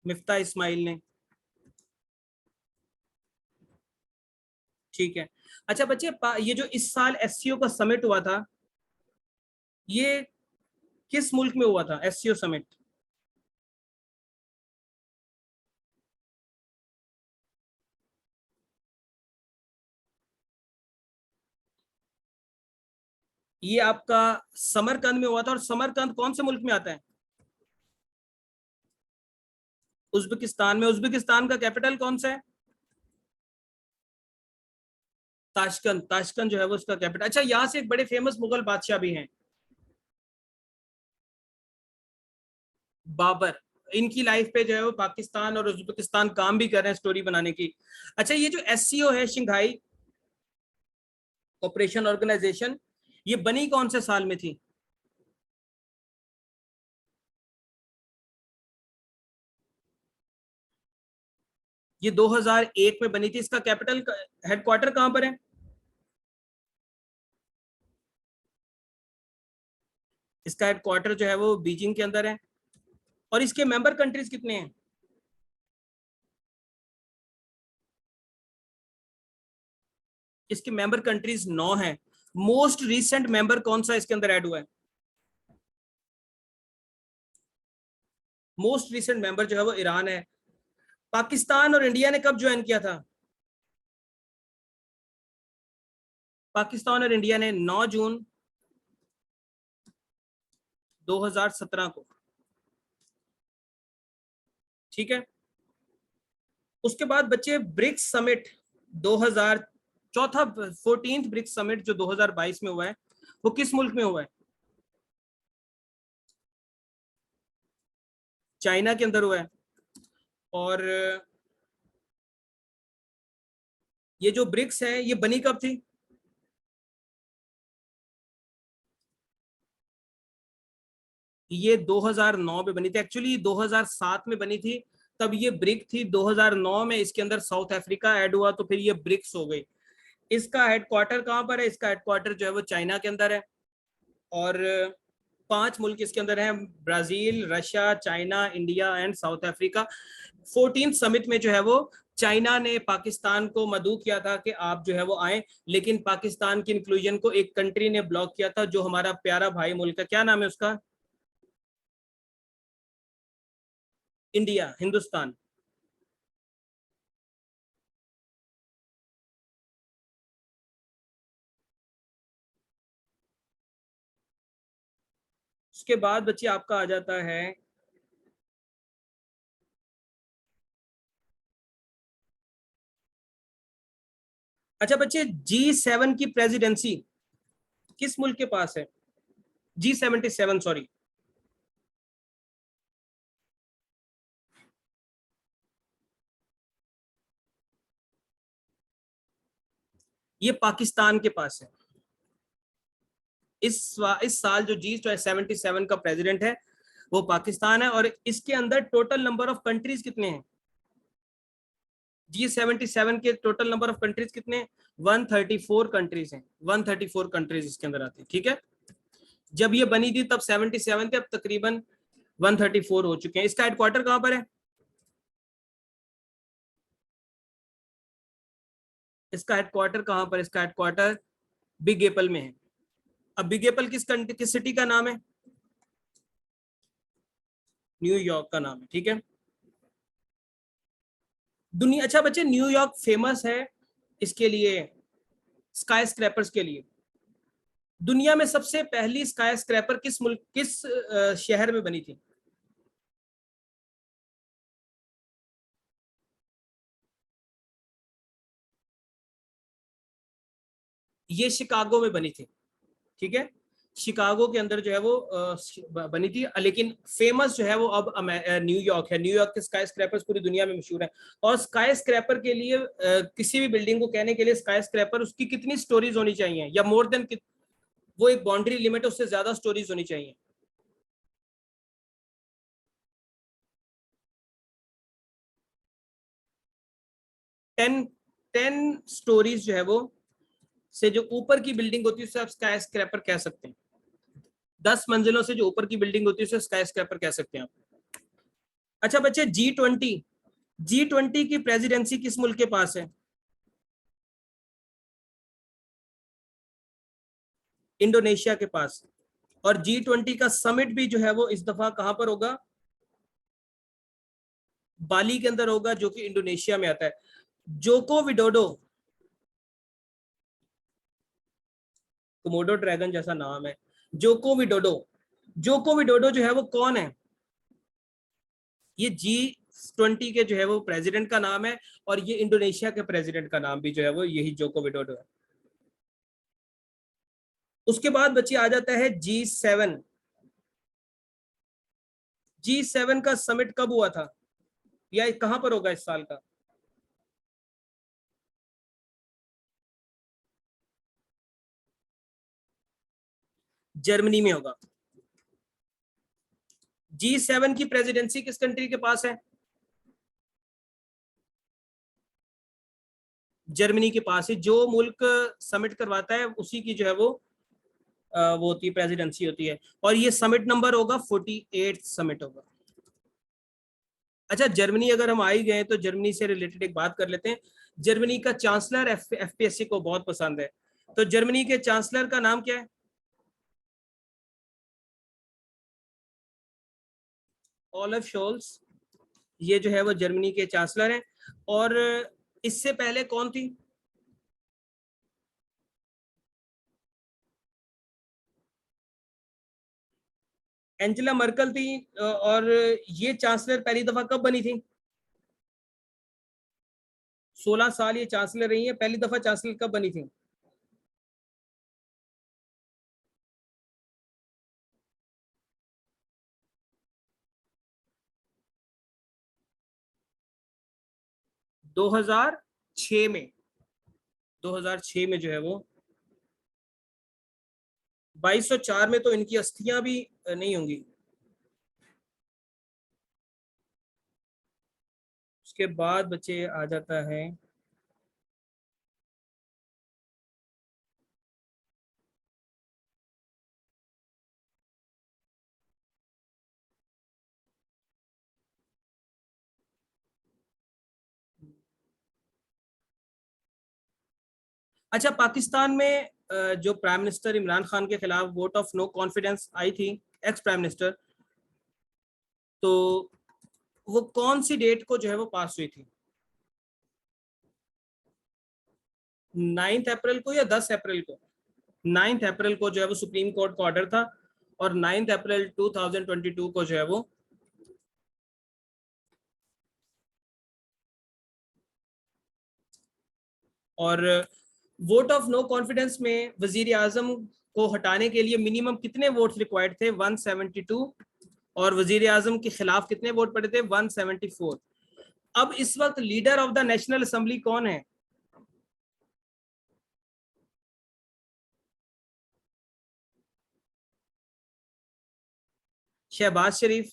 मिफ्ता इस्माइल ने। ठीक है। अच्छा बच्चे, ये जो इस साल एससीओ का समिट हुआ था, ये किस मुल्क में हुआ था एससीओ समिट? ये आपका समरकंद में हुआ था। और समरकंद कौन से मुल्क में आता है? उज्बेकिस्तान में। उज्बेकिस्तान का कैपिटल कौन सा है? ताशकंद। ताशकंद जो है वो उसका कैपिटल। अच्छा, यहाँ से एक बड़े फेमस मुगल बादशाह भी हैं, बाबर। इनकी लाइफ पे जो है वो पाकिस्तान और उज्बेकिस्तान काम भी कर रहे हैं स्टोरी बनाने की। अच्छा, ये जो एससीओ है, शंघाई ऑपरेशन ऑर्गेनाइजेशन, ये बनी कौन से साल में थी? ये 2001 में बनी थी। इसका कैपिटल हेडक्वार्टर कहां पर है? इसका हेडक्वार्टर जो है वो बीजिंग के अंदर है। और इसके मेंबर कंट्रीज कितने हैं? इसके मेंबर कंट्रीज 9 हैं। मोस्ट रिसेंट मेंबर कौन सा इसके अंदर ऐड हुआ है? मोस्ट रिसेंट मेंबर जो है वो ईरान है। पाकिस्तान और इंडिया ने कब ज्वाइन किया था? पाकिस्तान और इंडिया ने 9 जून 2017 को। ठीक है। उसके बाद बच्चे ब्रिक्स समिट 2000, चौथा 14th ब्रिक्स समिट जो 2022 में हुआ है, वो किस मुल्क में हुआ है? चाइना के अंदर हुआ है। और ये जो ब्रिक्स है ये बनी कब थी? ये 2009 में बनी थी। एक्चुअली 2007 में बनी थी, तब ये ब्रिक थी। 2009 में इसके अंदर साउथ अफ्रीका ऐड हुआ तो फिर ये ब्रिक्स हो गई। इसका हेडक्वार्टर कहाँ पर है? इसका हेडक्वार्टर जो है वो चाइना के अंदर है। और 5 मुल्क इसके अंदर हैं: Brazil, Russia, China, India and south Africa. 14th summit में जो है वो चाइना ने पाकिस्तान को मदऊ किया था कि आप जो है वो आए, लेकिन पाकिस्तान की इंक्लूजन को एक कंट्री ने ब्लॉक किया था, जो हमारा प्यारा भाई मुल्क है। क्या नाम है उसका? इंडिया, हिंदुस्तान। उसके बाद बच्चे आपका आ जाता है। अच्छा बच्चे, G7 की प्रेसिडेंसी किस मुल्क के पास है? G77, sorry. ये पाकिस्तान के पास है। इस साल जो G77 का प्रेसिडेंट है वो पाकिस्तान है। और इसके अंदर टोटल नंबर ऑफ कंट्रीज कितने हैं? G77 के टोटल नंबर ऑफ कंट्रीज कितने हैं? 134 कंट्रीज हैं। 134 कंट्रीज इसके अंदर आती है। ठीक है। जब ये बनी थी तब 77 थे, अब तकरीबन 134 हो चुके हैं। इसका हेडक्वार्टर कहां पर है? इसका हेडक्वार्टर कहां पर? इसका हेडक्वार्टर बिग एप्पल में है। अब बिग एप्पल किस सिटी का नाम है? न्यूयॉर्क का नाम है। ठीक है। दुनिया, अच्छा बच्चे, न्यूयॉर्क फेमस है इसके लिए, स्काई स्क्रैपर्स के लिए। दुनिया में सबसे पहली स्काई स्क्रैपर किस मुल्क, किस शहर में बनी थी? ये शिकागो में बनी थी, ठीक है, शिकागो के अंदर जो है वो बनी थी, लेकिन फेमस जो है वो अब न्यूयॉर्क है। न्यूयॉर्क के स्काई स्क्रैपर्स पूरी दुनिया में मशहूर है। और स्काई स्क्रैपर के लिए किसी भी बिल्डिंग को कहने के लिए स्काई स्क्रैपर, उसकी कितनी स्टोरीज होनी चाहिए, या मोर देन, वो एक बाउंड्री लिमिट है, उससे ज्यादा स्टोरीज होनी चाहिए। 10 10 स्टोरीज जो है वो से जो ऊपर की बिल्डिंग होती है उसे आप स्काई स्क्रैपर कह सकते हैं। 10 मंजिलों से जो ऊपर की बिल्डिंग होती है उसे स्काई स्क्रैपर कह सकते हैं आप। अच्छा बच्चे, G20 की प्रेसिडेंसी किस मुल्क के पास है? इंडोनेशिया के पास। और G20 का समिट भी जो है वो इस दफा कहां पर होगा? बाली के अंदर होगा, जो कि इंडोनेशिया में आता है। जोको विडोडो, कोमोडो ड्रैगन जैसा नाम है, जोको विडोडो। जोको विडोडो जो है वो कौन है? ये G20 के जो है वो प्रेसिडेंट का नाम है, और ये इंडोनेशिया के प्रेसिडेंट का नाम भी जो है वो यही जोको विडोडो है। उसके बाद बच्चे आ जाता है G7। G7 का समिट कब हुआ था, या कहां पर होगा इस साल का? जर्मनी में होगा। G7 की प्रेसिडेंसी किस कंट्री के पास है? जर्मनी के पास है। जो मुल्क समिट करवाता है उसी की जो है वो होती है, प्रेसिडेंसी होती है। और ये समिट नंबर होगा 48 समिट होगा। अच्छा, जर्मनी अगर हम आ ही गए तो जर्मनी से रिलेटेड एक बात कर लेते हैं। जर्मनी का चांसलर एफपीएससी को बहुत पसंद है, तो जर्मनी के चांसलर का नाम क्या है? ओलफ शोल्स, ये जो है वो जर्मनी के चांसलर हैं। और इससे पहले कौन थी? एंजेला मर्कल थी। और ये चांसलर पहली दफा कब बनी थी? 16 साल ये चांसलर रही है। पहली दफा चांसलर कब बनी थी? 2006 में। 2006 में जो है वो, 2204 में तो इनकी अस्थियां भी नहीं होंगी। उसके बाद बच्चे आ जाता है। अच्छा, पाकिस्तान में जो प्राइम मिनिस्टर इमरान खान के खिलाफ वोट ऑफ नो कॉन्फिडेंस आई थी, एक्स प्राइम मिनिस्टर, तो वो कौन सी डेट को जो है वो पास हुई थी? 9 अप्रैल को या 10 अप्रैल को? 9 अप्रैल को जो है वो सुप्रीम कोर्ट का ऑर्डर था। और 9 अप्रैल 2022 को जो है वो, और वोट ऑफ नो कॉन्फिडेंस में वजीर आजम को हटाने के लिए मिनिमम कितने वोट्स रिक्वायर्ड थे? 172। और वजीर आजम के खिलाफ कितने वोट पड़े थे? 174। अब इस वक्त leader of the national assembly कौन है? शहबाज शरीफ।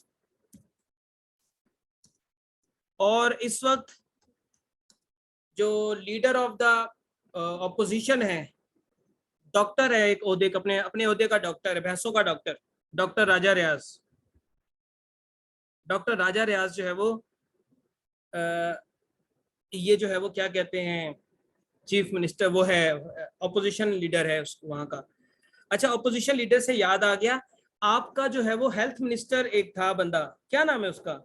और इस वक्त जो लीडर ऑफ द ऑपोजिशन है, डॉक्टर है, एक ओहदे का, अपने अपने ओहदे का डॉक्टर है, भैंसों का डॉक्टर, डॉक्टर राजा रियाज। डॉक्टर राजा रियाज जो है वो अ, ये जो है वो क्या कहते हैं, चीफ मिनिस्टर वो है, ऑपोजिशन लीडर है वहां का। अच्छा, ऑपोजिशन लीडर से याद आ गया, आपका जो है वो हेल्थ मिनिस्टर एक था बंदा, क्या नाम है उसका,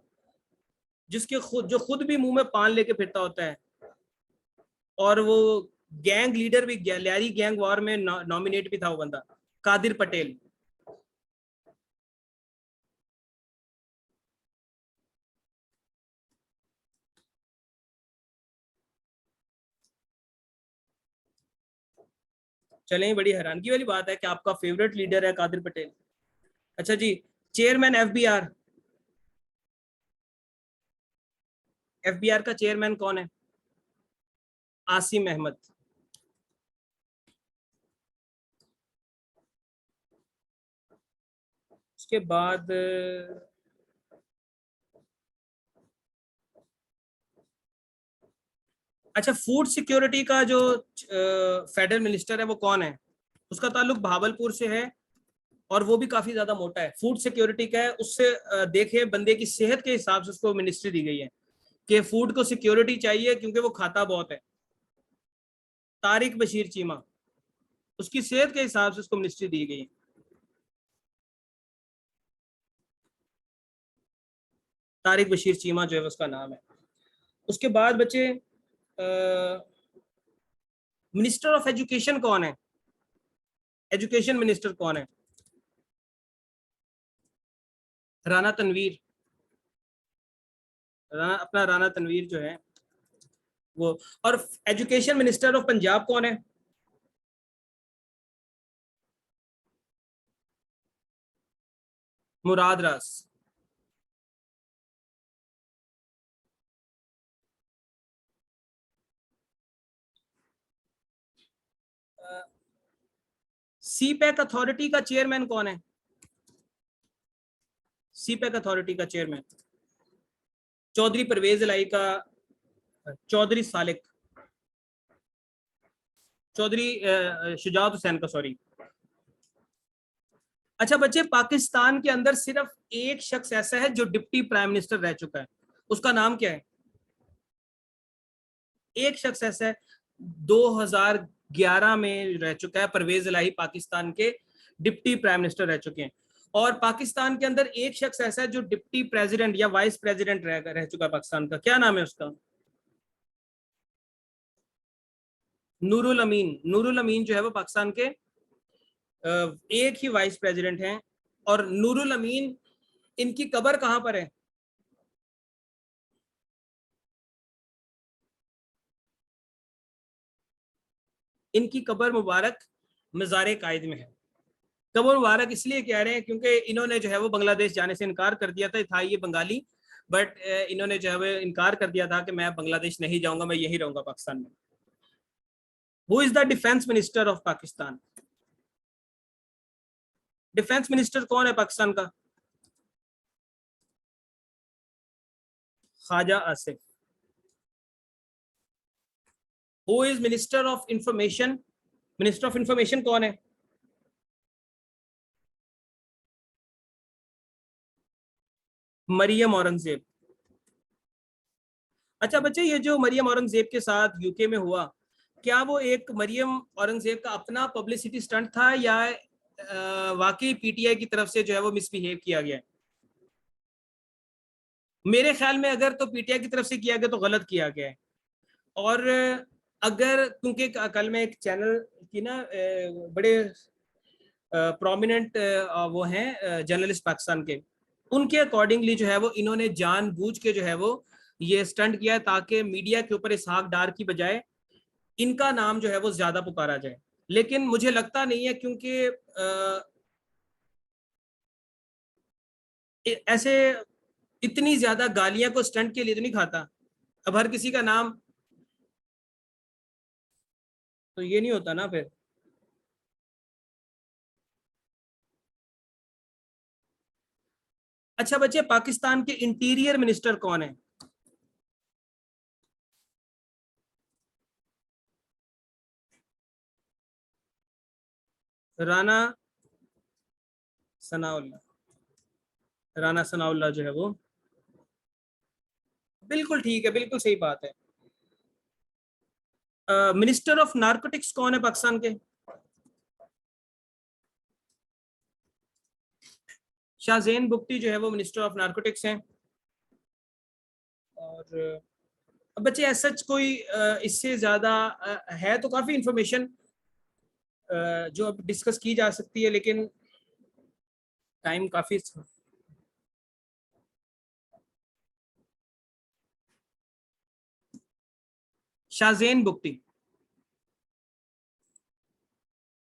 जिसके खुद जो खुद भी मुंह में पान लेके फिरता होता है, और वो गैंग लीडर भी, लैरी गैंग वॉर में नॉमिनेट भी था वो बंदा, कादिर पटेल। चलें, बड़ी हैरानगी वाली बात है कि आपका फेवरेट लीडर है कादिर पटेल। अच्छा जी, चेयरमैन एफबीआर, एफबीआर का चेयरमैन कौन है? आसिम अहमद। उसके बाद अच्छा, फूड सिक्योरिटी का जो फेडरल मिनिस्टर है वो कौन है? उसका ताल्लुक भावलपुर से है और वो भी काफी ज्यादा मोटा है, फूड सिक्योरिटी का है। उससे देखे बंदे की सेहत के हिसाब से उसको मिनिस्ट्री दी गई है कि फूड को सिक्योरिटी चाहिए क्योंकि वो खाता बहुत है। तारिक बशीर चीमा, उसकी सेहत के हिसाब से उसको मिनिस्ट्री दी गई है। तारिक बशीर चीमा जो है उसका नाम है। उसके बाद बच्चे, मिनिस्टर ऑफ एजुकेशन कौन है? एजुकेशन मिनिस्टर कौन है? राना तनवीर। अपना राना तनवीर जो है वो। और एजुकेशन मिनिस्टर ऑफ पंजाब कौन है? मुराद रास। सी पैक अथॉरिटी का चेयरमैन कौन है? सी पैक अथॉरिटी का चेयरमैन चौधरी परवेज इलाही का, चौधरी सालिक, चौधरी शुजात हुसैन का, सॉरी। अच्छा बच्चे, पाकिस्तान के अंदर सिर्फ एक शख्स ऐसा है जो डिप्टी प्राइम मिनिस्टर रह चुका है, उसका नाम क्या है? एक शख्स ऐसा है, 2011 में रह चुका है, परवेज इलाही पाकिस्तान के डिप्टी प्राइम मिनिस्टर रह चुके हैं। और पाकिस्तान के अंदर एक शख्स ऐसा है जो डिप्टी प्रेसिडेंट या वाइस प्रेसिडेंट रह चुका है पाकिस्तान का, क्या नाम है उसका? नूरुल अमीन। नूरुल अमीन जो है वो पाकिस्तान के एक ही वाइस प्रेसिडेंट हैं। और नूरुल अमीन, इनकी कब्र कहां पर है? इनकी कब्र मुबारक मज़ार कायद में है। कब्र मुबारक इसलिए कह रहे हैं क्योंकि इन्होंने जो है वो बांग्लादेश जाने से इनकार कर दिया था ये बंगाली। बट इन्होंने जो है वो इनकार कर दिया था कि मैं बांग्लादेश नहीं जाऊंगा, मैं यही रहूंगा पाकिस्तान में। Who is the defence minister of Pakistan? Defence minister कौन है पाकिस्तान का? Khawaja Asif. Who is minister of information? Minister of information कौन है? मरियम औरंगजेब। अच्छा बच्चे, ये जो मरियम औरंगजेब के साथ यूके में हुआ, क्या वो एक मरियम औरंगजेब का अपना पब्लिसिटी स्टंट था या वाकई पीटीआई की तरफ से जो है वो मिसबिहेव किया गया है? मेरे ख्याल में अगर तो पीटीआई की तरफ से किया गया तो गलत किया गया है। और अगर, क्योंकि कल मैं एक चैनल की ना बड़े प्रोमिनेंट वो हैं जर्नलिस्ट पाकिस्तान के, उनके अकॉर्डिंगली जो है वो इन्होंने जानबूझ के जो है वो ये स्टंट किया है ताकि मीडिया के ऊपर इसहाक डार की बजाय इनका नाम जो है वो ज्यादा पुकारा जाए। लेकिन मुझे लगता नहीं है क्योंकि ऐसे इतनी ज्यादा गालियां को स्टंट के लिए तो नहीं खाता। अब हर किसी का नाम तो ये नहीं होता ना फिर। अच्छा बच्चे, पाकिस्तान के इंटीरियर मिनिस्टर कौन है? राना सनाउल्लाह। राना सनाउल्लाह जो है वो, बिल्कुल ठीक है, बिल्कुल सही बात है। मिनिस्टर ऑफ नारकोटिक्स कौन है पाकिस्तान के? शाहजेन बुगटी जो है वो मिनिस्टर ऑफ नारकोटिक्स हैं। और अब बच्चे ऐसा कोई इससे ज्यादा है तो काफी इंफॉर्मेशन जो अब डिस्कस की जा सकती है, लेकिन टाइम काफी। शाहजेन बुगटी।